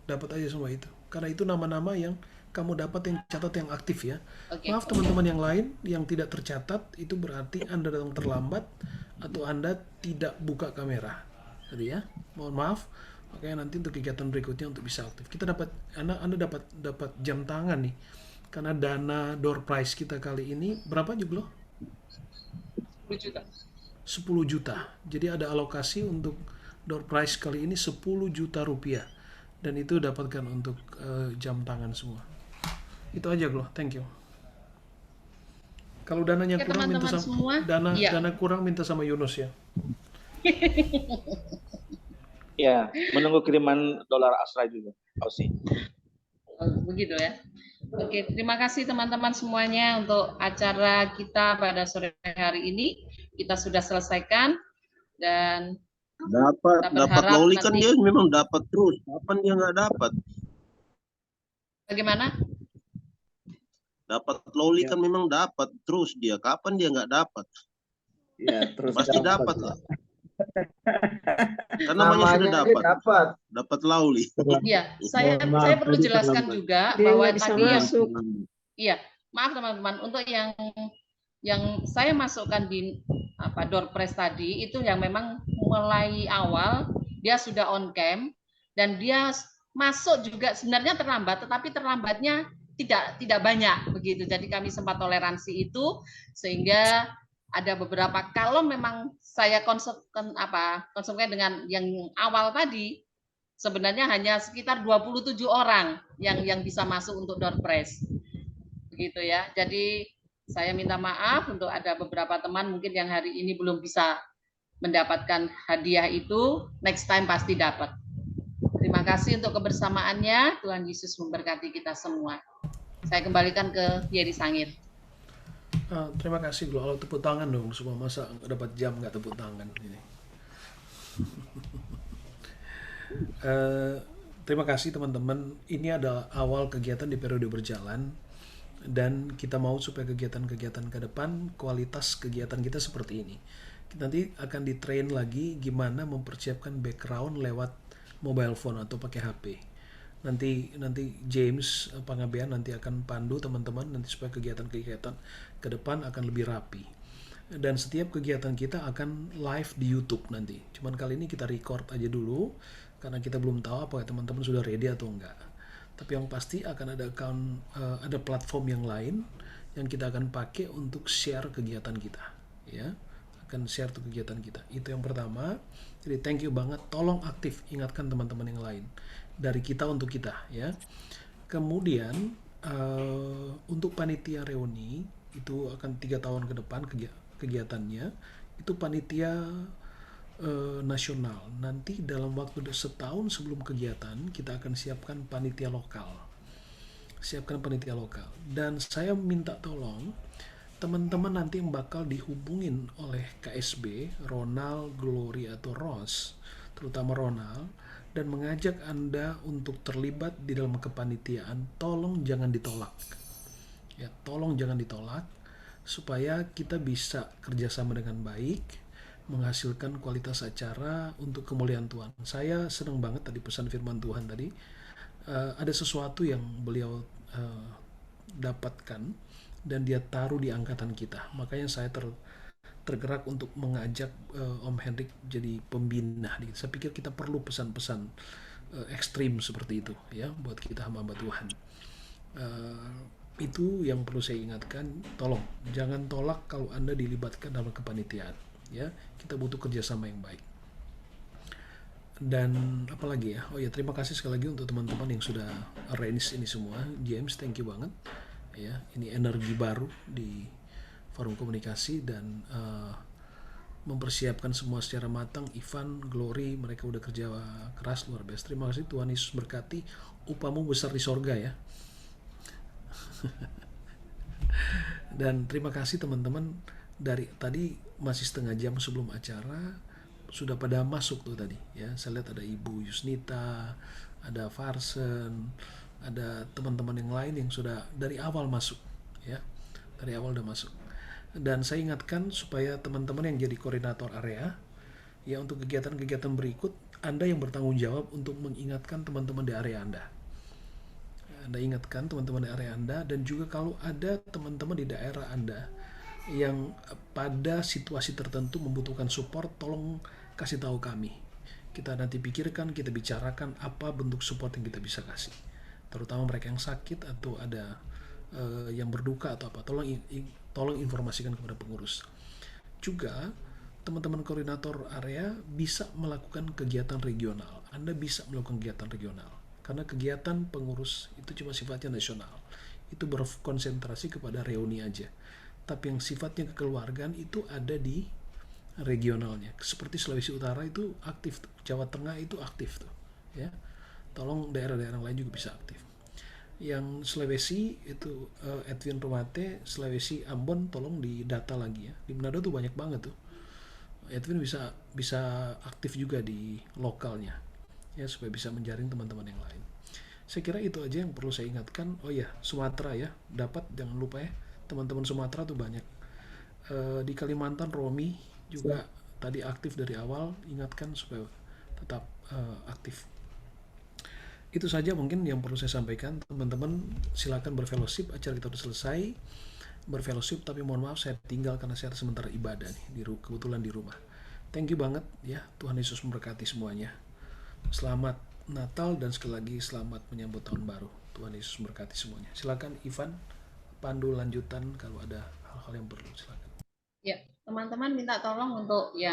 Dapat aja semua itu. Karena itu nama-nama yang kamu dapat yang catat yang aktif ya. Oke. Maaf teman-teman yang lain yang tidak tercatat, itu berarti Anda datang terlambat atau Anda tidak buka kamera. Jadi ya, mohon maaf. Makanya nanti untuk kegiatan berikutnya untuk bisa aktif. Kita dapat Anda dapat jam tangan nih. Karena dana door prize kita kali ini berapa Joglo? 10 juta. 10 juta. Jadi ada alokasi untuk door prize kali ini 10 juta rupiah. Dan itu dapatkan untuk jam tangan semua. Itu aja Glo, thank you. Kalau dananya Oke, kurang minta teman-teman semua. sama Iya. dana kurang minta sama Yunus ya. Ya, menunggu kiriman dolar Australia juga, Aussie. Oh, begitu ya. Oke, terima kasih teman-teman semuanya untuk acara kita pada sore hari ini. Kita sudah selesaikan dan Dapat kita berharap loli kan nanti dia memang dapat terus. Kapan dia nggak dapat? bagaimana? Dapat loli kan memang dapat terus dia. Kapan dia nggak dapat? Ya, terus Pasti dapat lah. Kan namanya sudah Namanya dapat. dapat. Dapat lauli. Iya, saya perlu jelaskan juga Dia bahwa nggak bisa tadi yang masuk. iya, maaf teman-teman, untuk yang saya masukkan di door prize tadi itu yang memang mulai awal dia sudah on cam dan dia masuk juga sebenarnya terlambat, tetapi terlambatnya tidak banyak begitu. Jadi kami sempat toleransi itu sehingga ada beberapa, kalau memang saya konsekuensi dengan yang awal tadi, sebenarnya hanya sekitar 27 orang yang bisa masuk untuk door prize. Begitu ya. Jadi saya minta maaf untuk ada beberapa teman mungkin yang hari ini belum bisa mendapatkan hadiah itu, next time pasti dapat. Terima kasih untuk kebersamaannya. Tuhan Yesus memberkati kita semua. Saya kembalikan ke Yeri Sangir. Terima kasih Glo. Kalau tepuk tangan dong, semua masa dapat jam nggak tepuk tangan ini. Terima kasih teman-teman. Ini adalah awal kegiatan di periode berjalan dan kita mau supaya kegiatan-kegiatan ke depan kualitas kegiatan kita seperti ini. Kita nanti akan di-train lagi gimana mempersiapkan background lewat mobile phone atau pakai HP. Nanti James Pangabean nanti akan pandu teman-teman nanti supaya kegiatan-kegiatan ke depan akan lebih rapi. Dan setiap kegiatan kita akan live di YouTube nanti. Cuman kali ini kita record aja dulu karena kita belum tahu apakah teman-teman sudah ready atau enggak. Tapi yang pasti akan ada platform yang lain yang kita akan pakai untuk share kegiatan kita, ya. Akan share tuh kegiatan kita. Itu yang pertama. Jadi thank you banget. Tolong aktif, ingatkan teman-teman yang lain. Dari kita untuk kita, ya. Kemudian untuk panitia reuni itu akan 3 tahun ke depan kegiatannya. Itu panitia nasional. Nanti dalam waktu setahun sebelum kegiatan kita akan siapkan panitia lokal. Dan saya minta tolong teman-teman nanti yang bakal dihubungin oleh KSB, Ronald, Glory atau Ross, terutama Ronald, dan mengajak Anda untuk terlibat di dalam kepanitiaan, tolong jangan ditolak. Ya, tolong jangan ditolak supaya kita bisa kerjasama dengan baik, menghasilkan kualitas acara untuk kemuliaan Tuhan. Saya senang banget tadi pesan firman Tuhan tadi. Ada sesuatu yang beliau dapatkan dan dia taruh di angkatan kita. Makanya saya tergerak untuk mengajak Om Hendrik jadi pembina. Saya pikir kita perlu pesan-pesan ekstrim seperti itu ya buat kita hamba-hamba Tuhan. Itu yang perlu saya ingatkan. Tolong jangan tolak kalau Anda dilibatkan dalam kepanitiaan. Ya, kita butuh kerjasama yang baik. Dan apalagi ya, oh ya terima kasih sekali lagi untuk teman-teman yang sudah arrange ini semua. James, thank you banget. Ya, ini energi baru di forum komunikasi dan mempersiapkan semua secara matang. Ivan, Glory, mereka udah kerja keras luar biasa. Terima kasih, Tuhan Yesus berkati. Upamu besar di sorga ya. Dan terima kasih teman-teman. Dari tadi masih setengah jam sebelum acara sudah pada masuk tuh tadi ya. Saya lihat ada Ibu Yusnita, ada Farsen, ada teman-teman yang lain yang sudah dari awal masuk ya. Dari awal udah masuk. Dan saya ingatkan supaya teman-teman yang jadi koordinator area, ya untuk kegiatan-kegiatan berikut, Anda yang bertanggung jawab untuk mengingatkan teman-teman di area Anda. Anda ingatkan teman-teman di area Anda, dan juga kalau ada teman-teman di daerah Anda yang pada situasi tertentu membutuhkan support, tolong kasih tahu kami. Kita nanti pikirkan, kita bicarakan apa bentuk support yang kita bisa kasih. Terutama mereka yang sakit atau ada yang berduka atau apa, tolong informasikan kepada pengurus. Juga teman-teman koordinator area bisa melakukan kegiatan regional. Anda bisa melakukan kegiatan regional karena kegiatan pengurus itu cuma sifatnya nasional, itu berkonsentrasi kepada reuni aja. Tapi yang sifatnya kekeluargaan itu ada di regionalnya. Seperti Sulawesi Utara itu aktif, Jawa Tengah itu aktif tuh, ya. Tolong daerah-daerah lain juga bisa aktif. Yang Sulawesi itu Edwin Romate, Sulawesi Ambon tolong didata lagi ya. Di Manado tuh banyak banget tuh. Edwin bisa aktif juga di lokalnya ya, supaya bisa menjaring teman-teman yang lain. Saya kira itu aja yang perlu saya ingatkan. Oh ya, Sumatera ya, dapat jangan lupa ya, teman-teman Sumatera tuh banyak. Di Kalimantan Romi juga tadi aktif dari awal, ingatkan supaya tetap aktif. Itu saja mungkin yang perlu saya sampaikan. Teman-teman silakan berfellowship, acara kita sudah selesai berfellowship, tapi mohon maaf saya tinggal karena saya sementara ibadah nih, kebetulan di rumah. Thank you banget ya, Tuhan Yesus memberkati semuanya. Selamat Natal dan sekali lagi selamat menyambut tahun baru. Tuhan Yesus memberkati semuanya. Silakan Ivan, pandu lanjutan kalau ada hal-hal yang perlu, silakan. Ya, teman-teman minta tolong untuk yang